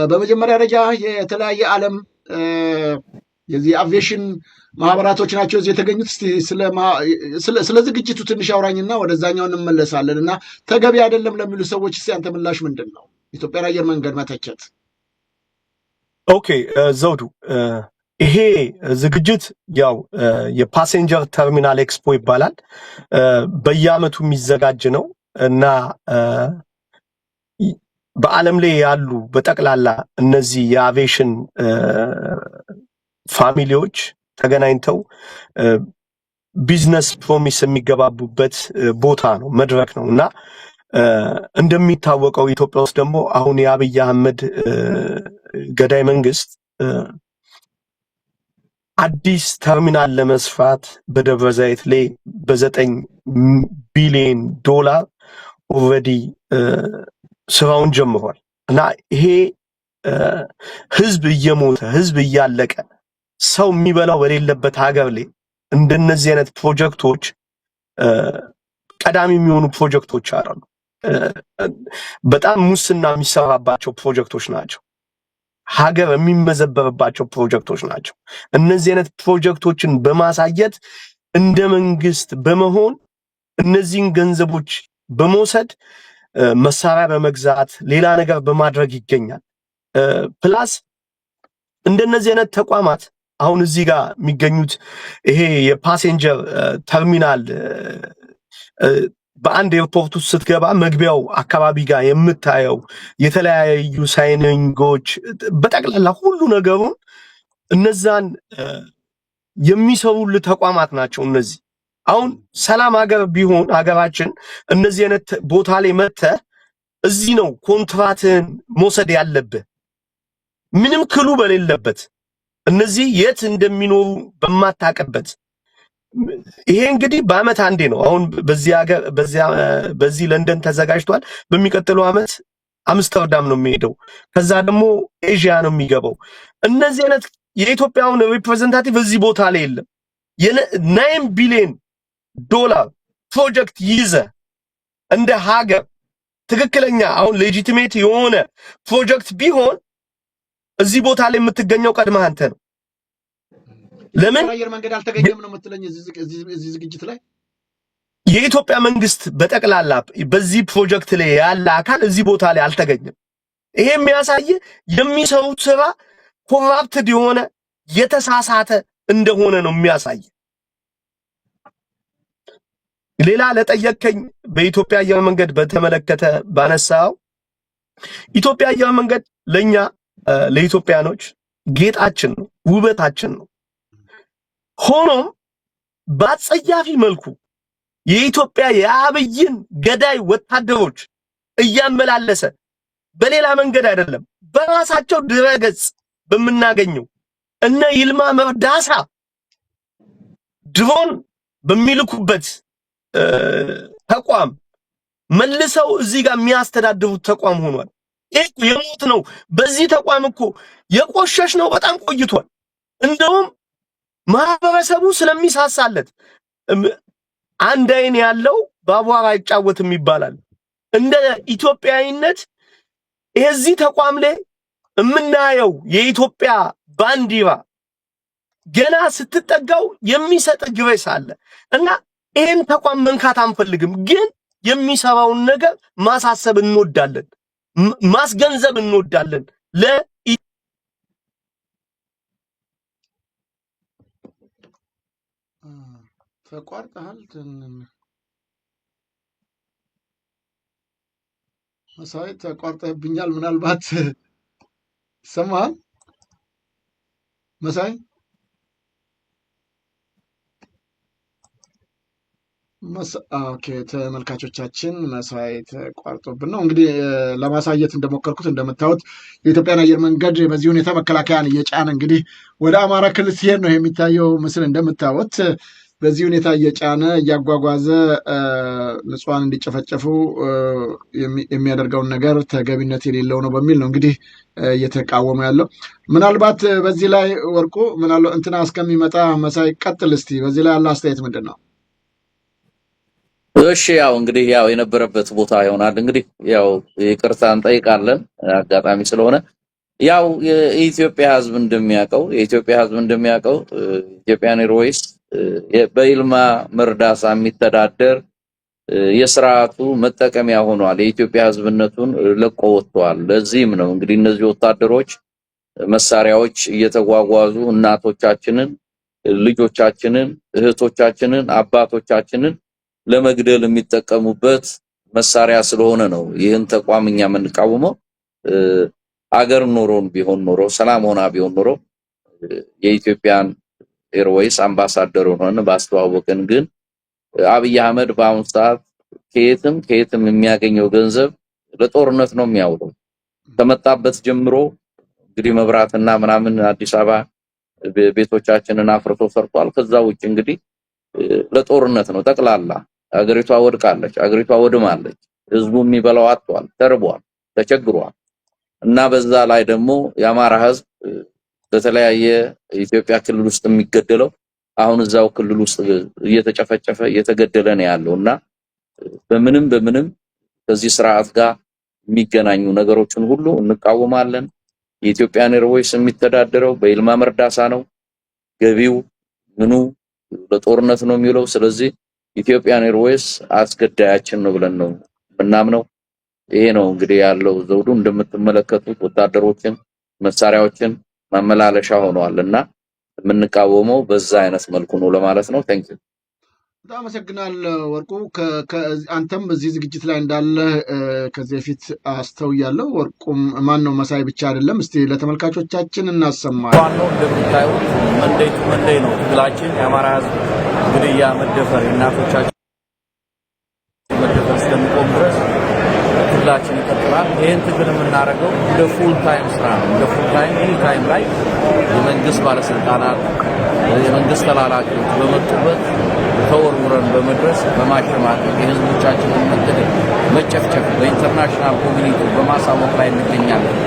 በመጀመሪያ ደረጃ የተለያየ ዓለም የዚህ አቪዬሽን ማህበራቶች ናቸው እዚህ የተገኙት። እስቲ ስለ ዝግጅቱ ትንሽ አውራኝና ወደዛኛው እንመለሳለን። እና ተገቢ አይደለም ለሚሉ ሰዎች እስቲ አንተ ምላሽ ምንድን ነው? ኢትዮጵያ አየር መንገድ መተቸት። ኦኬ ዘውዱ፣ ይሄ ዝግጅት ያው የፓሴንጀር ተርሚናል ኤክስፖ ይባላል። በየዓመቱ የሚዘጋጅ ነው እና በዓለም ላይ ያሉ በጠቅላላ እነዚህ የአቪዬሽን ፋሚሊዎች ተገናኝተው ቢዝነስ ፕሮሚስ የሚገባቡበት ቦታ ነው፣ መድረክ ነው እና እንደሚታወቀው ኢትዮጵያ ውስጥ ደግሞ አሁን የአብይ አህመድ ገዳይ መንግስት አዲስ ተርሚናል ለመስፋት በደብረ ዘይት ላይ በ9 ቢሊዮን ዶላር ኦልሬዲ ስራውን ጀምሯል እና ይሄ ህዝብ እየሞተ ህዝብ እያለቀ ሰው የሚበላው በሌለበት ሀገር ላይ እንደነዚህ አይነት ፕሮጀክቶች ቀዳሚ የሚሆኑ ፕሮጀክቶች አሉ። በጣም ሙስና የሚሰራባቸው ፕሮጀክቶች ናቸው። ሀገር የሚመዘበርባቸው ፕሮጀክቶች ናቸው። እነዚህ አይነት ፕሮጀክቶችን በማሳየት እንደ መንግስት በመሆን እነዚህን ገንዘቦች በመውሰድ መሳሪያ በመግዛት ሌላ ነገር በማድረግ ይገኛል። ፕላስ እንደነዚህ አይነት ተቋማት አሁን እዚህ ጋር የሚገኙት ይሄ የፓሴንጀር ተርሚናል በአንድ ኤርፖርት ውስጥ ስትገባ መግቢያው አካባቢ ጋር የምታየው የተለያዩ ሳይኒንጎች በጠቅላላ ሁሉ ነገሩን እነዛን የሚሰሩልህ ተቋማት ናቸው። እነዚህ አሁን ሰላም ሀገር ቢሆን ሀገራችን እነዚህ አይነት ቦታ ላይ መጥተህ እዚህ ነው ኮንትራትን መውሰድ ያለብህ ምንም ክሉ በሌለበት እነዚህ የት እንደሚኖሩ በማታቀበት። ይሄ እንግዲህ በአመት አንዴ ነው። አሁን በዚህ ሀገር በዚህ ለንደን ተዘጋጅቷል። በሚቀጥለው አመት አምስተርዳም ነው የሚሄደው። ከዛ ደግሞ ኤዥያ ነው የሚገባው። እነዚህ አይነት የኢትዮጵያውን ሪፕሬዘንታቲቭ እዚህ ቦታ ላይ የለም። የ9 ቢሊዮን ዶላር ፕሮጀክት ይዘ እንደ ሀገር ትክክለኛ አሁን ሌጂቲሜት የሆነ ፕሮጀክት ቢሆን እዚህ ቦታ ላይ የምትገኘው ቀድመህ አንተ ነው። ለምን አየር መንገድ አልተገኘም ነው የምትለኝ? እዚህ ዝግጅት ላይ የኢትዮጵያ መንግስት በጠቅላላ በዚህ ፕሮጀክት ላይ ያለ አካል እዚህ ቦታ ላይ አልተገኘም። ይሄ የሚያሳይ የሚሰሩት ስራ ኮራፕትድ የሆነ የተሳሳተ እንደሆነ ነው የሚያሳይ። ሌላ ለጠየቀኝ በኢትዮጵያ አየር መንገድ በተመለከተ ባነሳው ኢትዮጵያ አየር መንገድ ለኛ ለኢትዮጵያኖች ጌጣችን ነው፣ ውበታችን ነው። ሆኖም በአጸያፊ መልኩ የኢትዮጵያ የአብይን ገዳይ ወታደሮች እያመላለሰ በሌላ መንገድ አይደለም በራሳቸው ድረገጽ በመናገኘው እነ ይልማ መርዳሳ ድሮን በሚልኩበት ተቋም መልሰው እዚህ ጋር የሚያስተዳድሩት ተቋም ሆኗል። ይሄ የሞት ነው። በዚህ ተቋም እኮ የቆሸሽ ነው በጣም ቆይቷል። እንደውም ማህበረሰቡ ስለሚሳሳለት አንድ አይን ያለው በአቧራ አይጫወትም ይባላል። እንደ ኢትዮጵያዊነት እዚህ ተቋም ላይ የምናየው የኢትዮጵያ ባንዲራ ገና ስትጠጋው የሚሰጥ ግሬስ አለ እና ይሄን ተቋም መንካት አንፈልግም፣ ግን የሚሰራውን ነገር ማሳሰብ እንወዳለን፣ ማስገንዘብ እንወዳለን። ተቋርጠሃል። መሳይ ተቋርጠህብኛል። ምናልባት ይሰማሃል መሳይ? ኦኬ ተመልካቾቻችን መሳይ ተቋርጦብን ነው። እንግዲህ ለማሳየት እንደሞከርኩት እንደምታዩት የኢትዮጵያን አየር መንገድ በዚህ ሁኔታ መከላከያን እየጫነ እንግዲህ ወደ አማራ ክልል ሲሄድ ነው የሚታየው ምስል። እንደምታዩት በዚህ ሁኔታ እየጫነ እያጓጓዘ ንጹሃን እንዲጨፈጨፉ የሚያደርገውን ነገር ተገቢነት የሌለው ነው በሚል ነው እንግዲህ እየተቃወመ ያለው። ምናልባት በዚህ ላይ ወርቁ ምናልባት እንትና እስከሚመጣ መሳይ ቀጥል እስቲ። በዚህ ላይ ያለ አስተያየት ምንድን ነው? እሺ ያው እንግዲህ ያው የነበረበት ቦታ ይሆናል። እንግዲህ ያው ይቅርታ እንጠይቃለን አጋጣሚ ስለሆነ። ያው የኢትዮጵያ ሕዝብ እንደሚያውቀው ኢትዮጵያን ኤርዌይስ በይልማ መርዳሳ የሚተዳደር የስርዓቱ መጠቀሚያ ሆኗል። የኢትዮጵያ ሕዝብነቱን ለቆ ወጥቷል። ለዚህም ነው እንግዲህ እነዚህ ወታደሮች መሳሪያዎች እየተጓጓዙ እናቶቻችንን፣ ልጆቻችንን፣ እህቶቻችንን፣ አባቶቻችንን ለመግደል የሚጠቀሙበት መሳሪያ ስለሆነ ነው ይህን ተቋም እኛ የምንቃወመው። አገር ኖሮን ቢሆን ኖሮ ሰላም ሆና ቢሆን ኖሮ የኢትዮጵያን ኤርዌይስ አምባሳደር ሆነን ባስተዋወቅን። ግን አብይ አህመድ በአሁኑ ሰዓት ከየትም የሚያገኘው ገንዘብ ለጦርነት ነው የሚያውለው። ከመጣበት ጀምሮ እንግዲህ መብራትና ምናምን አዲስ አበባ ቤቶቻችንን አፍርቶ ሰርቷል። ከዛ ውጭ እንግዲህ ለጦርነት ነው ጠቅላላ። አገሪቷ ወድቃለች፣ አገሪቷ ወድማለች። ህዝቡ የሚበላው አጥቷል፣ ተርቧል፣ ተቸግሯል። እና በዛ ላይ ደግሞ የአማራ ህዝብ በተለያየ ኢትዮጵያ ክልል ውስጥ የሚገደለው አሁን እዛው ክልል ውስጥ እየተጨፈጨፈ እየተገደለ ነው ያለውና በምንም ከዚህ ስርዓት ጋር የሚገናኙ ነገሮችን ሁሉ እንቃወማለን። የኢትዮጵያን ኤርዌይስ የሚተዳደረው በይልማ መርዳሳ ነው። ገቢው ምኑ ለጦርነት ነው የሚለው። ስለዚህ ኢትዮጵያን ኤርዌይስ አስገዳያችን ነው ብለን ነው ምናምነው። ይሄ ነው እንግዲህ ያለው። ዘውዱ እንደምትመለከቱት ወታደሮችን መሳሪያዎችን ማመላለሻ ሆነዋልና የምንቃወመው በዛ አይነት መልኩ ነው ለማለት ነው። ታንክ ዩ። በጣም አመሰግናለሁ ወርቁ። አንተም በዚህ ዝግጅት ላይ እንዳለ ከዚህ በፊት አስተውያለሁ። ወርቁም ማን ነው መሳይ ብቻ አይደለም። እስቲ ለተመልካቾቻችን እናሰማለን። ዋናው እንደምታዩት መንደይ ነው ትግላችን። የአማራ ህዝብ ግድያ፣ መደፈር፣ እናቶቻችን መደፈር እስከሚቆም ድረስ ትግላችን ይቀጥላል። ይህን ትግል የምናደርገው እንደ ፉል ታይም ስራ ነው። እንደ ፉል ታይም ኤኒ ታይም ላይ የመንግስት ባለስልጣናት የመንግስት ተላላኪዎች በመጡበት ተወርውረን በመድረስ በማሸማቀቅ የህዝቦቻችንን መገደል፣ መጨፍጨፍ በኢንተርናሽናል ኮሚኒቲ በማሳወቅ ላይ እንገኛለን።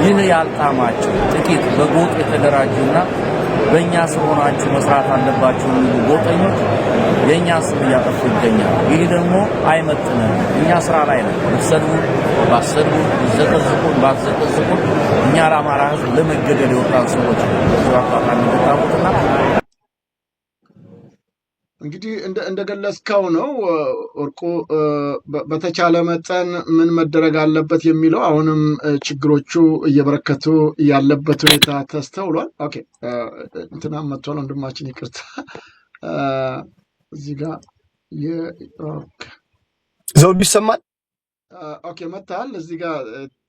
ይህ ያልጣማቸው ጥቂት በጎጥ የተደራጁና በእኛ ስር ሆናችሁ መስራት አለባችሁ የሚሉ ጎጠኞች የእኛ ስም እያጠፉ ይገኛሉ። ይህ ደግሞ አይመጥንም። እኛ ስራ ላይ ነው። ብትሰድቡን ባሰድቡን፣ ብትዘቀዝቁን ባትዘቀዝቁን እኛ ለአማራ ህዝብ ለመገደል የወጣን ሰዎች በዙ አቋጣሚ እንድታውቁትና እንግዲህ እንደገለጽከው ነው ወርቁ። በተቻለ መጠን ምን መደረግ አለበት የሚለው አሁንም ችግሮቹ እየበረከቱ ያለበት ሁኔታ ተስተውሏል። ኦኬ እንትና መጥቷል ወንድማችን፣ ይቅርታ እዚህ ጋር ዘውዱ ይሰማል። ኦኬ መጥተሃል። እዚህ ጋር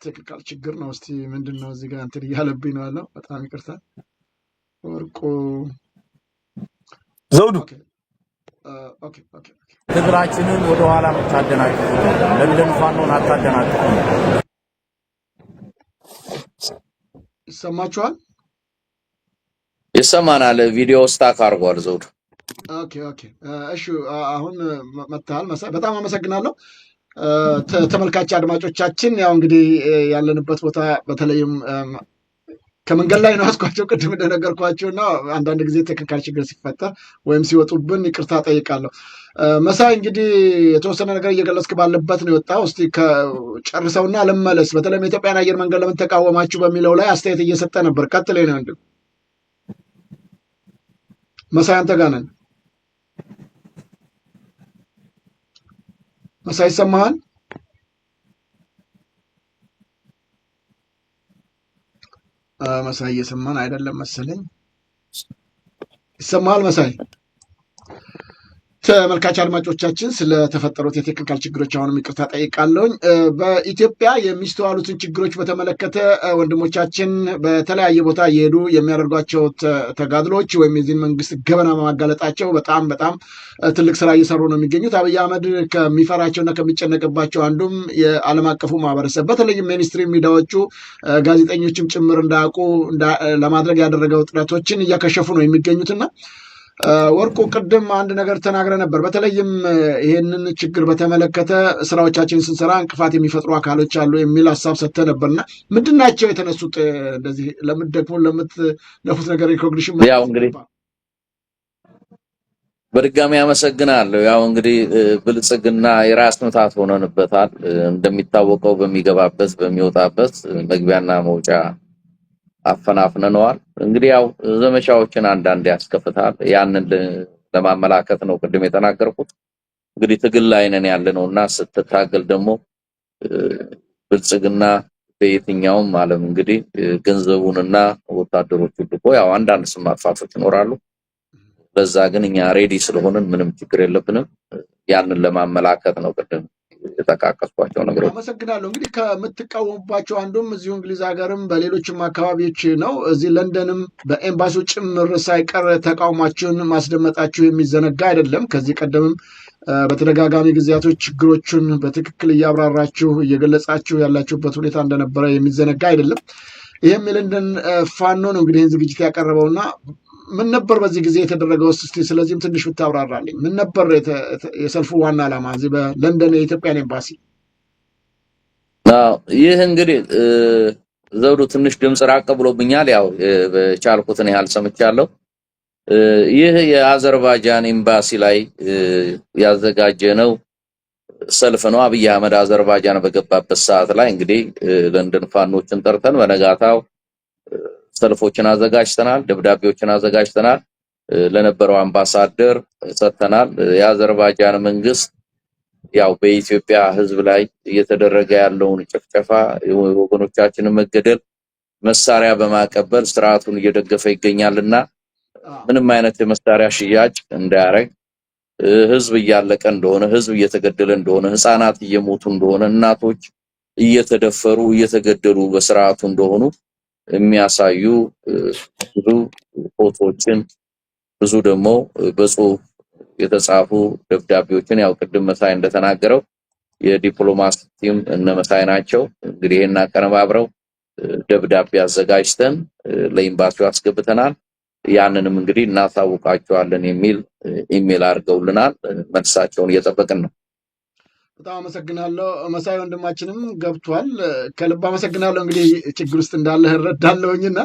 ቴክኒካል ችግር ነው። እስቲ ምንድን ነው እዚህ ጋር እንትን እያለብኝ ነው ያለው። በጣም ይቅርታ ወርቁ። ዘውዱ ትግላችንን ወደኋላ የምታደናቅፉ ለምለም ፋኖን አታደናቅፉ። ይሰማችኋል? ይሰማናል። ቪዲዮ ስታክ አድርጓል ዘውዱ። ኦኬ እሺ፣ አሁን መጥተሃል መሳይ፣ በጣም አመሰግናለሁ። ተመልካች አድማጮቻችን፣ ያው እንግዲህ ያለንበት ቦታ በተለይም ከመንገድ ላይ ነው ያስኳቸው ቅድም እንደነገርኳቸው እና አንዳንድ ጊዜ ቴክኒካል ችግር ሲፈጠር ወይም ሲወጡብን ይቅርታ ጠይቃለሁ። መሳይ እንግዲህ የተወሰነ ነገር እየገለጽክ ባለበት ነው የወጣው። እስቲ ከጨርሰውና ልመለስ። በተለይም የኢትዮጵያን አየር መንገድ ለምን ተቃወማችሁ በሚለው ላይ አስተያየት እየሰጠ ነበር። ቀጥሌ ነው እንዴ መሳይ፣ አንተ ጋር ነን። መሳይ ይሰማሃል? መሳይ እየሰማን አይደለም መሰለኝ። ይሰማሃል መሳይ? ተመልካች አድማጮቻችን ስለተፈጠሩት የቴክኒካል ችግሮች አሁንም ይቅርታ ጠይቃለሁኝ። በኢትዮጵያ የሚስተዋሉትን ችግሮች በተመለከተ ወንድሞቻችን በተለያየ ቦታ እየሄዱ የሚያደርጓቸው ተጋድሎች ወይም የዚህን መንግስት ገበና በማጋለጣቸው በጣም ትልቅ ስራ እየሰሩ ነው የሚገኙት። አብይ አህመድ ከሚፈራቸውና ከሚጨነቅባቸው አንዱም የዓለም አቀፉ ማህበረሰብ በተለይም ሚኒስትሪ ሚዲያዎቹ ጋዜጠኞችም ጭምር እንዳያውቁ ለማድረግ ያደረገው ጥረቶችን እያከሸፉ ነው የሚገኙትና ወርቁ ቅድም አንድ ነገር ተናግረ ነበር። በተለይም ይህንን ችግር በተመለከተ ስራዎቻችን ስንሰራ እንቅፋት የሚፈጥሩ አካሎች አሉ የሚል ሀሳብ ሰጥተ ነበርና ምንድን ናቸው የተነሱት? እንደዚህ ለምትደግሞ ለምትለፉት ነገር ሪኮግኒሽን። ያው እንግዲህ በድጋሚ አመሰግናለሁ። ያው እንግዲህ ብልጽግና የራስ ምታት ሆነንበታል። እንደሚታወቀው በሚገባበት በሚወጣበት መግቢያና መውጫ አፈናፍነነዋል። እንግዲህ ያው ዘመቻዎችን አንዳንድ ያስከፍታል። ያንን ለማመላከት ነው ቅድም የተናገርኩት። እንግዲህ ትግል ላይ ነን ያለነውና ስትታገል ደግሞ ብልጽግና በየትኛውም ዓለም እንግዲህ ገንዘቡንና ወታደሮቹን ልኮ ያው አንዳንድ ስም ማጥፋቶች ይኖራሉ። በዛ ግን እኛ ሬዲ ስለሆንን ምንም ችግር የለብንም። ያንን ለማመላከት ነው ቅድም የተቃቀስኳቸው ነገሮች። አመሰግናለሁ። እንግዲህ ከምትቃወሙባቸው አንዱም እዚሁ እንግሊዝ ሀገርም በሌሎችም አካባቢዎች ነው። እዚህ ለንደንም በኤምባሲው ጭምር ሳይቀር ተቃውሟችሁን ማስደመጣችሁ የሚዘነጋ አይደለም። ከዚህ ቀደምም በተደጋጋሚ ጊዜያቶች ችግሮቹን በትክክል እያብራራችሁ እየገለጻችሁ ያላችሁበት ሁኔታ እንደነበረ የሚዘነጋ አይደለም። ይህም የለንደን ፋኖ ነው እንግዲህ ይህን ዝግጅት ያቀረበውና ምን ነበር በዚህ ጊዜ የተደረገው? እስቲ ስለዚህም ትንሽ ብታብራራልኝ። ምን ነበር የሰልፉ ዋና ዓላማ እዚህ በለንደን የኢትዮጵያን ኤምባሲ? ይህ እንግዲህ ዘውዱ ትንሽ ድምፅ ራቅ ብሎብኛል። ያው በቻልኩትን ያህል ሰምቻለሁ። ይህ የአዘርባይጃን ኤምባሲ ላይ ያዘጋጀነው ሰልፍ ነው። አብይ አህመድ አዘርባይጃን በገባበት ሰዓት ላይ እንግዲህ ለንደን ፋኖችን ጠርተን በነጋታው ሰልፎችን አዘጋጅተናል፣ ደብዳቤዎችን አዘጋጅተናል፣ ለነበረው አምባሳደር ሰጥተናል። የአዘርባይጃን መንግስት ያው በኢትዮጵያ ህዝብ ላይ እየተደረገ ያለውን ጭፍጨፋ፣ ወገኖቻችንን መገደል መሳሪያ በማቀበል ስርዓቱን እየደገፈ ይገኛልና ምንም አይነት የመሳሪያ ሽያጭ እንዳያረግ፣ ህዝብ እያለቀ እንደሆነ፣ ህዝብ እየተገደለ እንደሆነ፣ ህፃናት እየሞቱ እንደሆነ፣ እናቶች እየተደፈሩ እየተገደሉ በስርዓቱ እንደሆኑ የሚያሳዩ ብዙ ፎቶዎችን ብዙ ደግሞ በጽሁፍ የተጻፉ ደብዳቤዎችን ያው ቅድም መሳይ እንደተናገረው የዲፕሎማሲ ቲም እነ መሳይ ናቸው። እንግዲህ እና አቀነባብረው ደብዳቤ አዘጋጅተን ለኤምባሲው አስገብተናል። ያንንም እንግዲህ እናሳውቃቸዋለን የሚል ኢሜል አድርገውልናል። መልሳቸውን እየጠበቅን ነው። በጣም አመሰግናለሁ መሳይ፣ ወንድማችንም ገብቷል። ከልብ አመሰግናለሁ። እንግዲህ ችግር ውስጥ እንዳለህ እረዳለሁኝና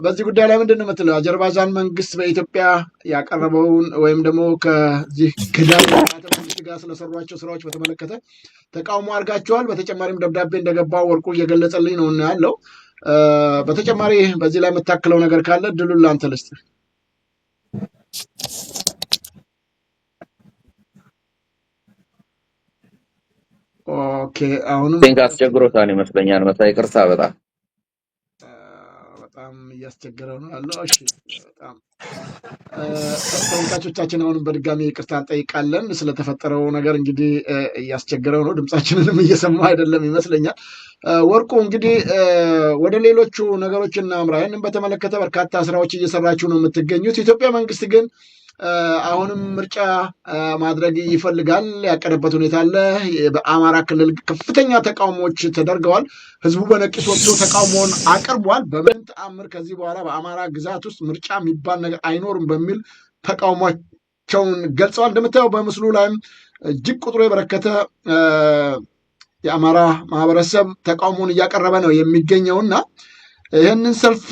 በዚህ ጉዳይ ላይ ምንድን ነው የምትለው? አዘርባይጃን መንግስት በኢትዮጵያ ያቀረበውን ወይም ደግሞ ከዚህ ክዳል መንግስት ጋር ስለሰሯቸው ስራዎች በተመለከተ ተቃውሞ አድርጋቸዋል። በተጨማሪም ደብዳቤ እንደገባው ወርቁ እየገለጸልኝ ነው ያለው። በተጨማሪ በዚህ ላይ የምታክለው ነገር ካለ ድሉን ላንተ ልስጥ። ኦኬ አሁንም ቲንክ አስቸግሮታል ይመስለኛል። መሳይ ይቅርታ በጣም እያስቸገረው ነው ያለው። እሺ በጣም ተመልካቾቻችን አሁንም በድጋሚ ይቅርታ እንጠይቃለን ስለተፈጠረው ነገር። እንግዲህ እያስቸገረው ነው፣ ድምጻችንንም እየሰማ አይደለም ይመስለኛል። ወርቁ እንግዲህ ወደ ሌሎቹ ነገሮች እናምራ። ይህንን በተመለከተ በርካታ ስራዎች እየሰራችሁ ነው የምትገኙት። የኢትዮጵያ መንግስት ግን አሁንም ምርጫ ማድረግ ይፈልጋል፣ ያቀደበት ሁኔታ አለ። በአማራ ክልል ከፍተኛ ተቃውሞዎች ተደርገዋል። ህዝቡ በነቂስ ወጥቶ ተቃውሞውን አቅርቧል። በምን ተአምር ከዚህ በኋላ በአማራ ግዛት ውስጥ ምርጫ የሚባል ነገር አይኖርም በሚል ተቃውሟቸውን ገልጸዋል። እንደምታየው በምስሉ ላይም እጅግ ቁጥሩ የበረከተ የአማራ ማህበረሰብ ተቃውሞውን እያቀረበ ነው የሚገኘውና ይህንን ሰልፍ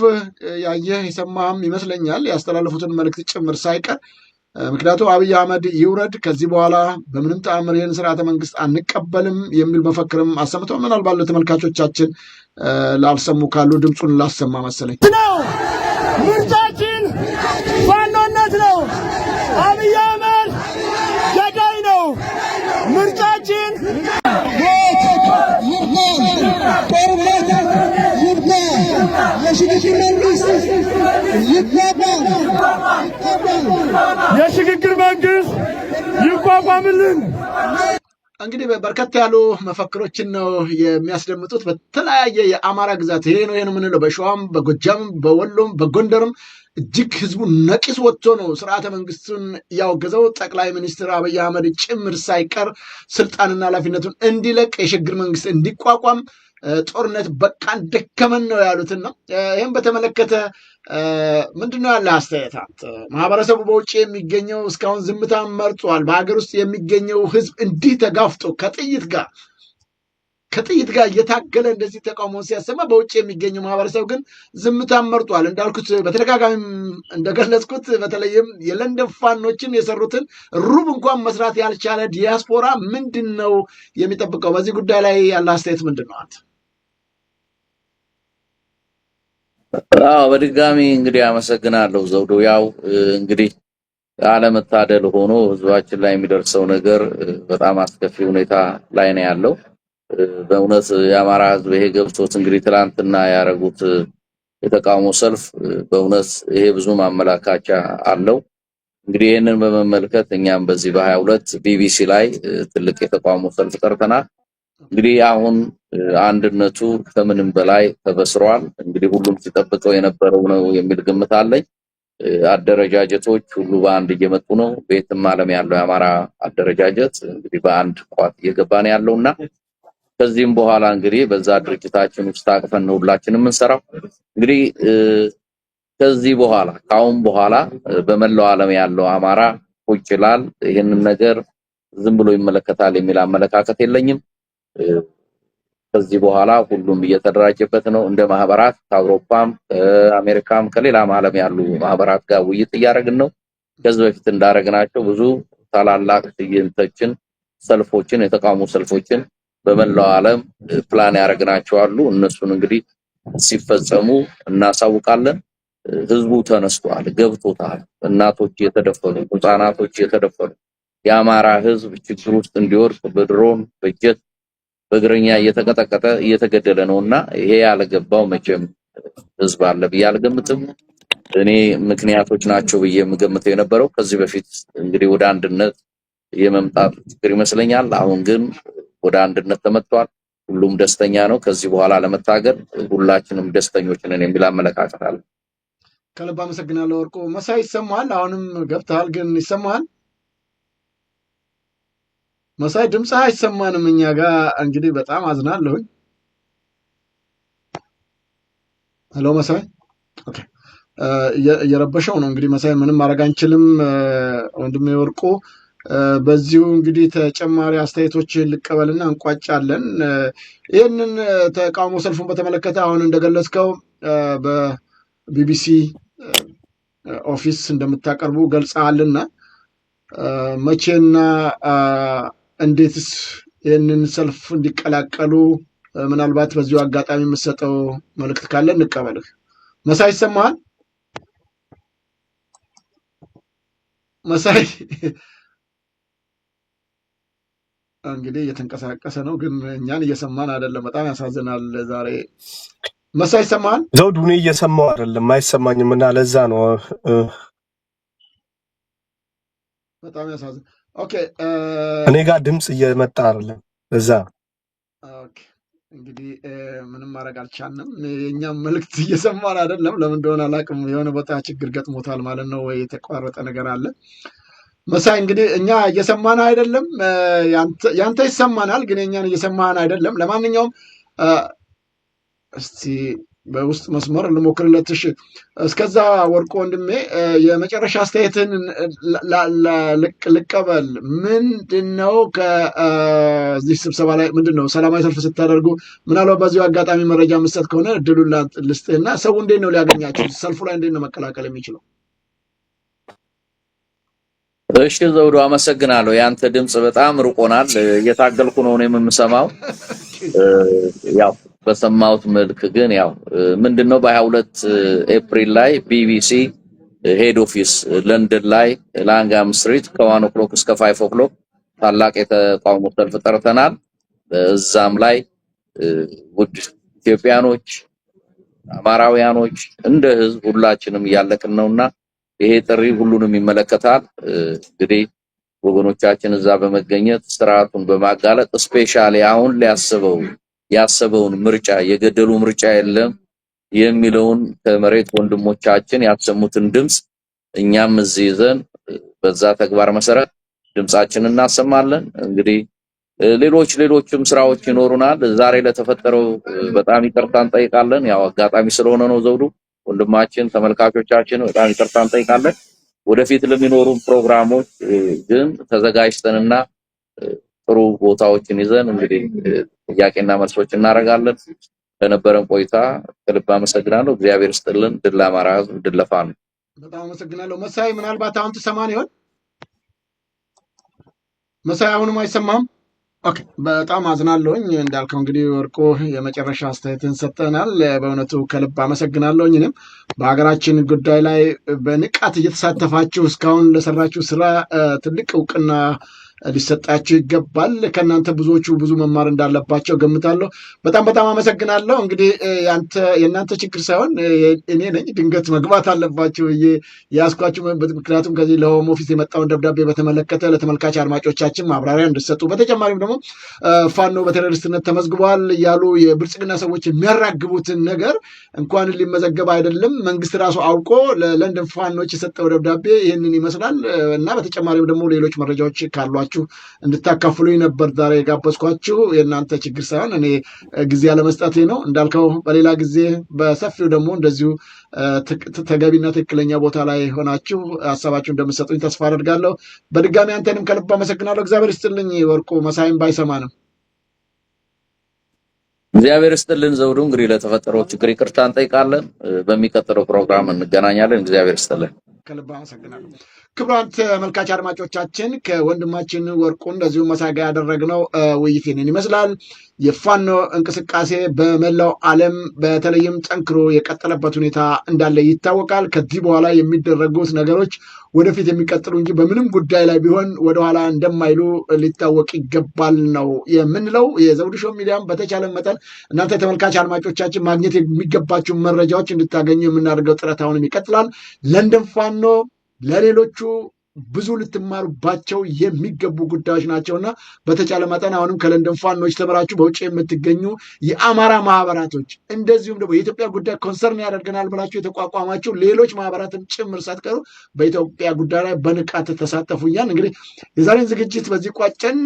ያየህ የሰማህም ይመስለኛል፣ ያስተላለፉትን መልእክት ጭምር ሳይቀር። ምክንያቱም አብይ አህመድ ይውረድ፣ ከዚህ በኋላ በምንም ተአምር ይህን ስርዓተ መንግስት አንቀበልም የሚል መፈክርም አሰምተው፣ ምናልባት ለተመልካቾቻችን ላልሰሙ ካሉ ድምፁን ላሰማ መሰለኝ። ምርጫችን ፋኖነት ነው። አብይ አህመድ ገዳይ ነው። ምርጫችን የሽግግር መንግስት ይቋቋምልን። እንግዲህ በርከት ያሉ መፈክሮችን ነው የሚያስደምጡት በተለያየ የአማራ ግዛት። ይሄ ነው የምንለው በሸዋም፣ በጎጃም፣ በወሎም፣ በጎንደርም እጅግ ህዝቡ ነቂስ ወጥቶ ነው ስርዓተ መንግስቱን ያወገዘው። ጠቅላይ ሚኒስትር አብይ አህመድ ጭምር ሳይቀር ስልጣንና ኃላፊነቱን እንዲለቅ፣ የሽግግር መንግስት እንዲቋቋም፣ ጦርነት በቃን ደከመን ነው ያሉትና ይህም በተመለከተ ምንድነው ያለ አስተያየታት? ማህበረሰቡ በውጭ የሚገኘው እስካሁን ዝምታ መርጧል። በሀገር ውስጥ የሚገኘው ህዝብ እንዲህ ተጋፍጦ ከጥይት ጋር እየታገለ እንደዚህ ተቃውሞን ሲያሰማ፣ በውጭ የሚገኘው ማህበረሰብ ግን ዝምታን መርጧል። እንዳልኩት በተደጋጋሚ እንደገለጽኩት በተለይም የለንደን ፋኖችን የሰሩትን ሩብ እንኳን መስራት ያልቻለ ዲያስፖራ ምንድን ነው የሚጠብቀው? በዚህ ጉዳይ ላይ ያለ አስተያየት ምንድን ነው አንተ? በድጋሚ እንግዲህ አመሰግናለሁ ዘውዶ። ያው እንግዲህ አለመታደል ሆኖ ህዝባችን ላይ የሚደርሰው ነገር በጣም አስከፊ ሁኔታ ላይ ነው ያለው። በእውነት የአማራ ህዝብ ይሄ ገብቶት እንግዲህ ትላንትና ያደረጉት የተቃውሞ ሰልፍ በእውነት ይሄ ብዙ ማመላካቻ አለው። እንግዲህ ይህንን በመመልከት እኛም በዚህ በ22 ቢቢሲ ላይ ትልቅ የተቃውሞ ሰልፍ ጠርተናል። እንግዲህ አሁን አንድነቱ ከምንም በላይ ተበስሯል። እንግዲህ ሁሉም ሲጠብቀው የነበረው ነው የሚል ግምት አለኝ። አደረጃጀቶች ሁሉ በአንድ እየመጡ ነው። ቤትም ዓለም ያለው የአማራ አደረጃጀት እንግዲህ በአንድ ቋት እየገባ ነው ያለውና ከዚህም በኋላ እንግዲህ በዛ ድርጅታችን ውስጥ አቅፈን ነው ሁላችንም የምንሰራው። እንግዲህ ከዚህ በኋላ ካሁን በኋላ በመላው ዓለም ያለው አማራ ቁጭ ይላል፣ ይሄንን ነገር ዝም ብሎ ይመለከታል የሚል አመለካከት የለኝም። ከዚህ በኋላ ሁሉም እየተደራጀበት ነው። እንደ ማህበራት ከአውሮፓም ከአሜሪካም ከሌላም ዓለም ያሉ ማህበራት ጋር ውይይት እያደረግን ነው። ከዚህ በፊት እንዳደረግናቸው ብዙ ታላላቅ ትዕይንቶችን፣ ሰልፎችን፣ የተቃውሞ ሰልፎችን በመላው ዓለም ፕላን ያደረግናቸው አሉ። እነሱን እንግዲህ ሲፈጸሙ እናሳውቃለን። ህዝቡ ተነስቷል፣ ገብቶታል። እናቶች የተደፈሩ፣ ህፃናቶች የተደፈሩ፣ የአማራ ህዝብ ችግር ውስጥ እንዲወርቅ በድሮን በጀት በእግረኛ እየተቀጠቀጠ እየተገደለ ነውና ይሄ ያለገባው መቼም ህዝብ አለ ብዬ አልገምትም። እኔ ምክንያቶች ናቸው ብዬ የምገምተው የነበረው ከዚህ በፊት እንግዲህ ወደ አንድነት የመምጣት ችግር ይመስለኛል። አሁን ግን ወደ አንድነት ተመጥቷል። ሁሉም ደስተኛ ነው። ከዚህ በኋላ ለመታገል ሁላችንም ደስተኞች ነን የሚል አመለካከት አለ። ከልብ አመሰግናለሁ ወርቁ። መሳይ ይሰማሃል? አሁንም ገብተሃል ግን ይሰማሃል? መሳይ ድምፅህ አይሰማንም እኛ ጋር። እንግዲህ በጣም አዝናለሁኝ። ሄሎ መሳይ። ኦኬ እየረበሸው ነው እንግዲህ መሳይ፣ ምንም ማድረግ አንችልም ወንድሜ ወርቁ። በዚሁ እንግዲህ ተጨማሪ አስተያየቶችን ልቀበልና እንቋጫለን። ይህንን ተቃውሞ ሰልፉን በተመለከተ አሁን እንደገለጽከው በቢቢሲ ኦፊስ እንደምታቀርቡ ገልጸሃልና መቼና እንዴትስ ይህንን ሰልፍ እንዲቀላቀሉ ምናልባት በዚሁ አጋጣሚ የምትሰጠው መልእክት ካለ እንቀበልህ። መሳይ ይሰማሃል? መሳይ እንግዲህ እየተንቀሳቀሰ ነው፣ ግን እኛን እየሰማን አይደለም። በጣም ያሳዝናል። ዛሬ መሳይ ይሰማል? ዘውዱ እኔ እየሰማው አይደለም፣ አይሰማኝም እና ለዛ ነው በጣም ያሳዝን። ኦኬ እኔ ጋር ድምጽ እየመጣ አይደለም እዛ። ኦኬ እንግዲህ ምንም ማድረግ አልቻልንም። የኛም መልእክት እየሰማን አይደለም፣ ለምን እንደሆነ አላውቅም። የሆነ ቦታ ችግር ገጥሞታል ማለት ነው፣ ወይ የተቋረጠ ነገር አለ። መሳይ እንግዲህ እኛ እየሰማን አይደለም፣ ያንተ ይሰማናል፣ ግን የኛን እየሰማን አይደለም። ለማንኛውም እስቲ በውስጥ መስመር ልሞክርለት። እሺ እስከዛ ወርቆ ወንድሜ የመጨረሻ አስተያየትን ልቀበል። ምንድነው ከዚህ ስብሰባ ላይ ምንድነው ሰላማዊ ሰልፍ ስታደርጉ ምናልባት በዚሁ አጋጣሚ መረጃ መስጠት ከሆነ እድሉን ልስጥህና ሰው እንዴት ነው ሊያገኛቸው ሰልፉ ላይ እንዴት ነው መቀላቀል የሚችለው? እሺ ዘውዱ አመሰግናለሁ። ያንተ ድምጽ በጣም ርቆናል። እየታገልኩ ነው የምሰማው። ያው በሰማሁት መልክ ግን ያው ምንድነው በ22 ኤፕሪል ላይ ቢቢሲ ሄድ ኦፊስ ለንደን ላይ ላንጋም ስትሪት ከ1 o'clock እስከ 5 o'clock ታላቅ የተቃውሞ ሰልፍ ጠርተናል። እዛም ላይ ውድ ኢትዮጵያኖች፣ አማራውያኖች እንደ ህዝብ ሁላችንም ያለቅን ነውና ይሄ ጥሪ ሁሉንም ይመለከታል። እንግዲህ ወገኖቻችን እዛ በመገኘት ስርዓቱን በማጋለጥ ስፔሻሊ አሁን ያሰበውን ምርጫ የገደሉ ምርጫ የለም የሚለውን ከመሬት ወንድሞቻችን ያሰሙትን ድምጽ እኛም እዚህ ይዘን በዛ ተግባር መሰረት ድምጻችንን እናሰማለን። እንግዲህ ሌሎችም ስራዎች ይኖሩናል። ዛሬ ለተፈጠረው በጣም ይቅርታ እንጠይቃለን። ያው አጋጣሚ ስለሆነ ነው ዘውዱ ወንድማችን፣ ተመልካቾቻችን በጣም ይቅርታ እንጠይቃለን። ወደፊት ለሚኖሩ ፕሮግራሞች ግን ተዘጋጅተንና ጥሩ ቦታዎችን ይዘን እንግዲህ ጥያቄና መልሶች እናደርጋለን። ለነበረን ቆይታ ከልብ አመሰግናለሁ። እግዚአብሔር ይስጥልን። ድል ለአማራ ሕዝብ፣ ድል ለፋኖ። በጣም አመሰግናለሁ። መሳይ ምናልባት አሁን ትሰማን ይሆን? መሳይ አሁንም አይሰማም? ኦኬ በጣም አዝናለሁኝ። እንዳልከው እንግዲህ ወርቆ የመጨረሻ አስተያየትን ሰጠናል። በእውነቱ ከልብ አመሰግናለሁኝ። እኔም በሀገራችን ጉዳይ ላይ በንቃት እየተሳተፋችሁ እስካሁን ለሰራችሁ ስራ ትልቅ እውቅና ሊሰጣችሁ ይገባል። ከእናንተ ብዙዎቹ ብዙ መማር እንዳለባቸው ገምታለሁ። በጣም አመሰግናለሁ። እንግዲህ የእናንተ ችግር ሳይሆን እኔ ነኝ ድንገት መግባት አለባችሁ ያስኳችሁ። ምክንያቱም ከዚህ ለሆም ኦፊስ የመጣውን ደብዳቤ በተመለከተ ለተመልካች አድማጮቻችን ማብራሪያ እንድሰጡ፣ በተጨማሪም ደግሞ ፋኖ በቴሮሪስትነት ተመዝግቧል እያሉ የብልጽግና ሰዎች የሚያራግቡትን ነገር እንኳን ሊመዘገብ አይደለም መንግስት ራሱ አውቆ ለለንደን ፋኖች የሰጠው ደብዳቤ ይህንን ይመስላል እና በተጨማሪም ደግሞ ሌሎች መረጃዎች ካሏቸው እንድታካፍሉኝ ነበር ዛሬ የጋበዝኳችሁ። የእናንተ ችግር ሳይሆን እኔ ጊዜ ያለመስጠቴ ነው። እንዳልከው በሌላ ጊዜ በሰፊው ደግሞ እንደዚሁ ተገቢና ትክክለኛ ቦታ ላይ ሆናችሁ ሀሳባችሁ እንደምትሰጡኝ ተስፋ አደርጋለሁ። በድጋሚ አንተንም ከልብ አመሰግናለሁ። እግዚአብሔር ይስጥልኝ ወርቁ። መሳይም ባይሰማንም እግዚአብሔር ይስጥልን ዘውዱ። እንግዲህ ለተፈጠረው ችግር ይቅርታ እንጠይቃለን። በሚቀጥለው ፕሮግራም እንገናኛለን። እግዚአብሔር ይስጥልን። ከልብ አመሰግናለሁ። ክቡራን ተመልካች አድማጮቻችን ከወንድማችን ወርቁ እንደዚሁ መሳይ ጋር ያደረግነው ውይይት ይህንን ይመስላል። የፋኖ እንቅስቃሴ በመላው ዓለም በተለይም ጠንክሮ የቀጠለበት ሁኔታ እንዳለ ይታወቃል። ከዚህ በኋላ የሚደረጉት ነገሮች ወደፊት የሚቀጥሉ እንጂ በምንም ጉዳይ ላይ ቢሆን ወደኋላ እንደማይሉ ሊታወቅ ይገባል ነው የምንለው። የዘውዱ ሾው ሚዲያም በተቻለ መጠን እናንተ ተመልካች አድማጮቻችን ማግኘት የሚገባችሁ መረጃዎች እንድታገኙ የምናደርገው ጥረት አሁንም ይቀጥላል። ለንደን ፋኖ ለሌሎቹ ብዙ ልትማሩባቸው የሚገቡ ጉዳዮች ናቸውና በተቻለ መጠን አሁንም ከለንደን ፋኖች ተምራችሁ በውጭ የምትገኙ የአማራ ማህበራቶች እንደዚሁም ደግሞ የኢትዮጵያ ጉዳይ ኮንሰርን ያደርገናል ብላችሁ የተቋቋማችሁ ሌሎች ማህበራትም ጭምር ሳትቀሩ በኢትዮጵያ ጉዳይ ላይ በንቃት ተሳተፉኛል። እንግዲህ የዛሬን ዝግጅት በዚህ ቋጨን።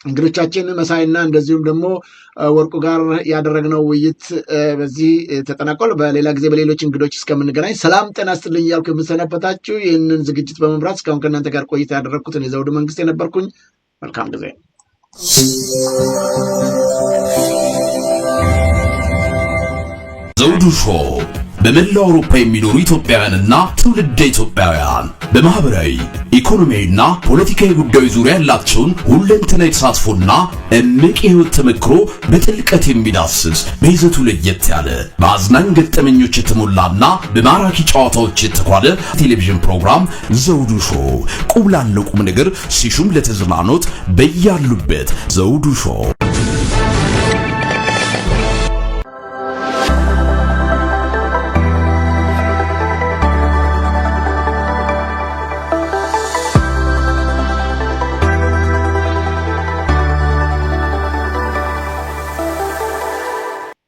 እንግዶቻችን መሳይና እንደዚሁም ደግሞ ወርቁ ጋር ያደረግነው ውይይት በዚህ ተጠናቋል። በሌላ ጊዜ በሌሎች እንግዶች እስከምንገናኝ ሰላም ጤና ይስጥልኝ እያልኩ የምሰናበታችሁ ይህንን ዝግጅት በመምራት እስካሁን ከእናንተ ጋር ቆይታ ያደረግኩትን የዘውዱ መንግስት የነበርኩኝ። መልካም ጊዜ። ዘውዱ ሾው በመላው አውሮፓ የሚኖሩ ኢትዮጵያውያንና ትውልደ ኢትዮጵያውያን በማህበራዊ ኢኮኖሚያዊና ፖለቲካዊ ጉዳዮች ዙሪያ ያላቸውን ሁለንተናዊ ተሳትፎና እምቅ የህይወት ተመክሮ በጥልቀት የሚዳስስ በይዘቱ ለየት ያለ በአዝናኝ ገጠመኞች የተሞላና በማራኪ ጨዋታዎች የተኳለ ቴሌቪዥን ፕሮግራም ዘውዱ ሾው ቁም ላለው ቁም ነገር ሲሹም ለተዝናኖት በያሉበት ዘውዱ ሾው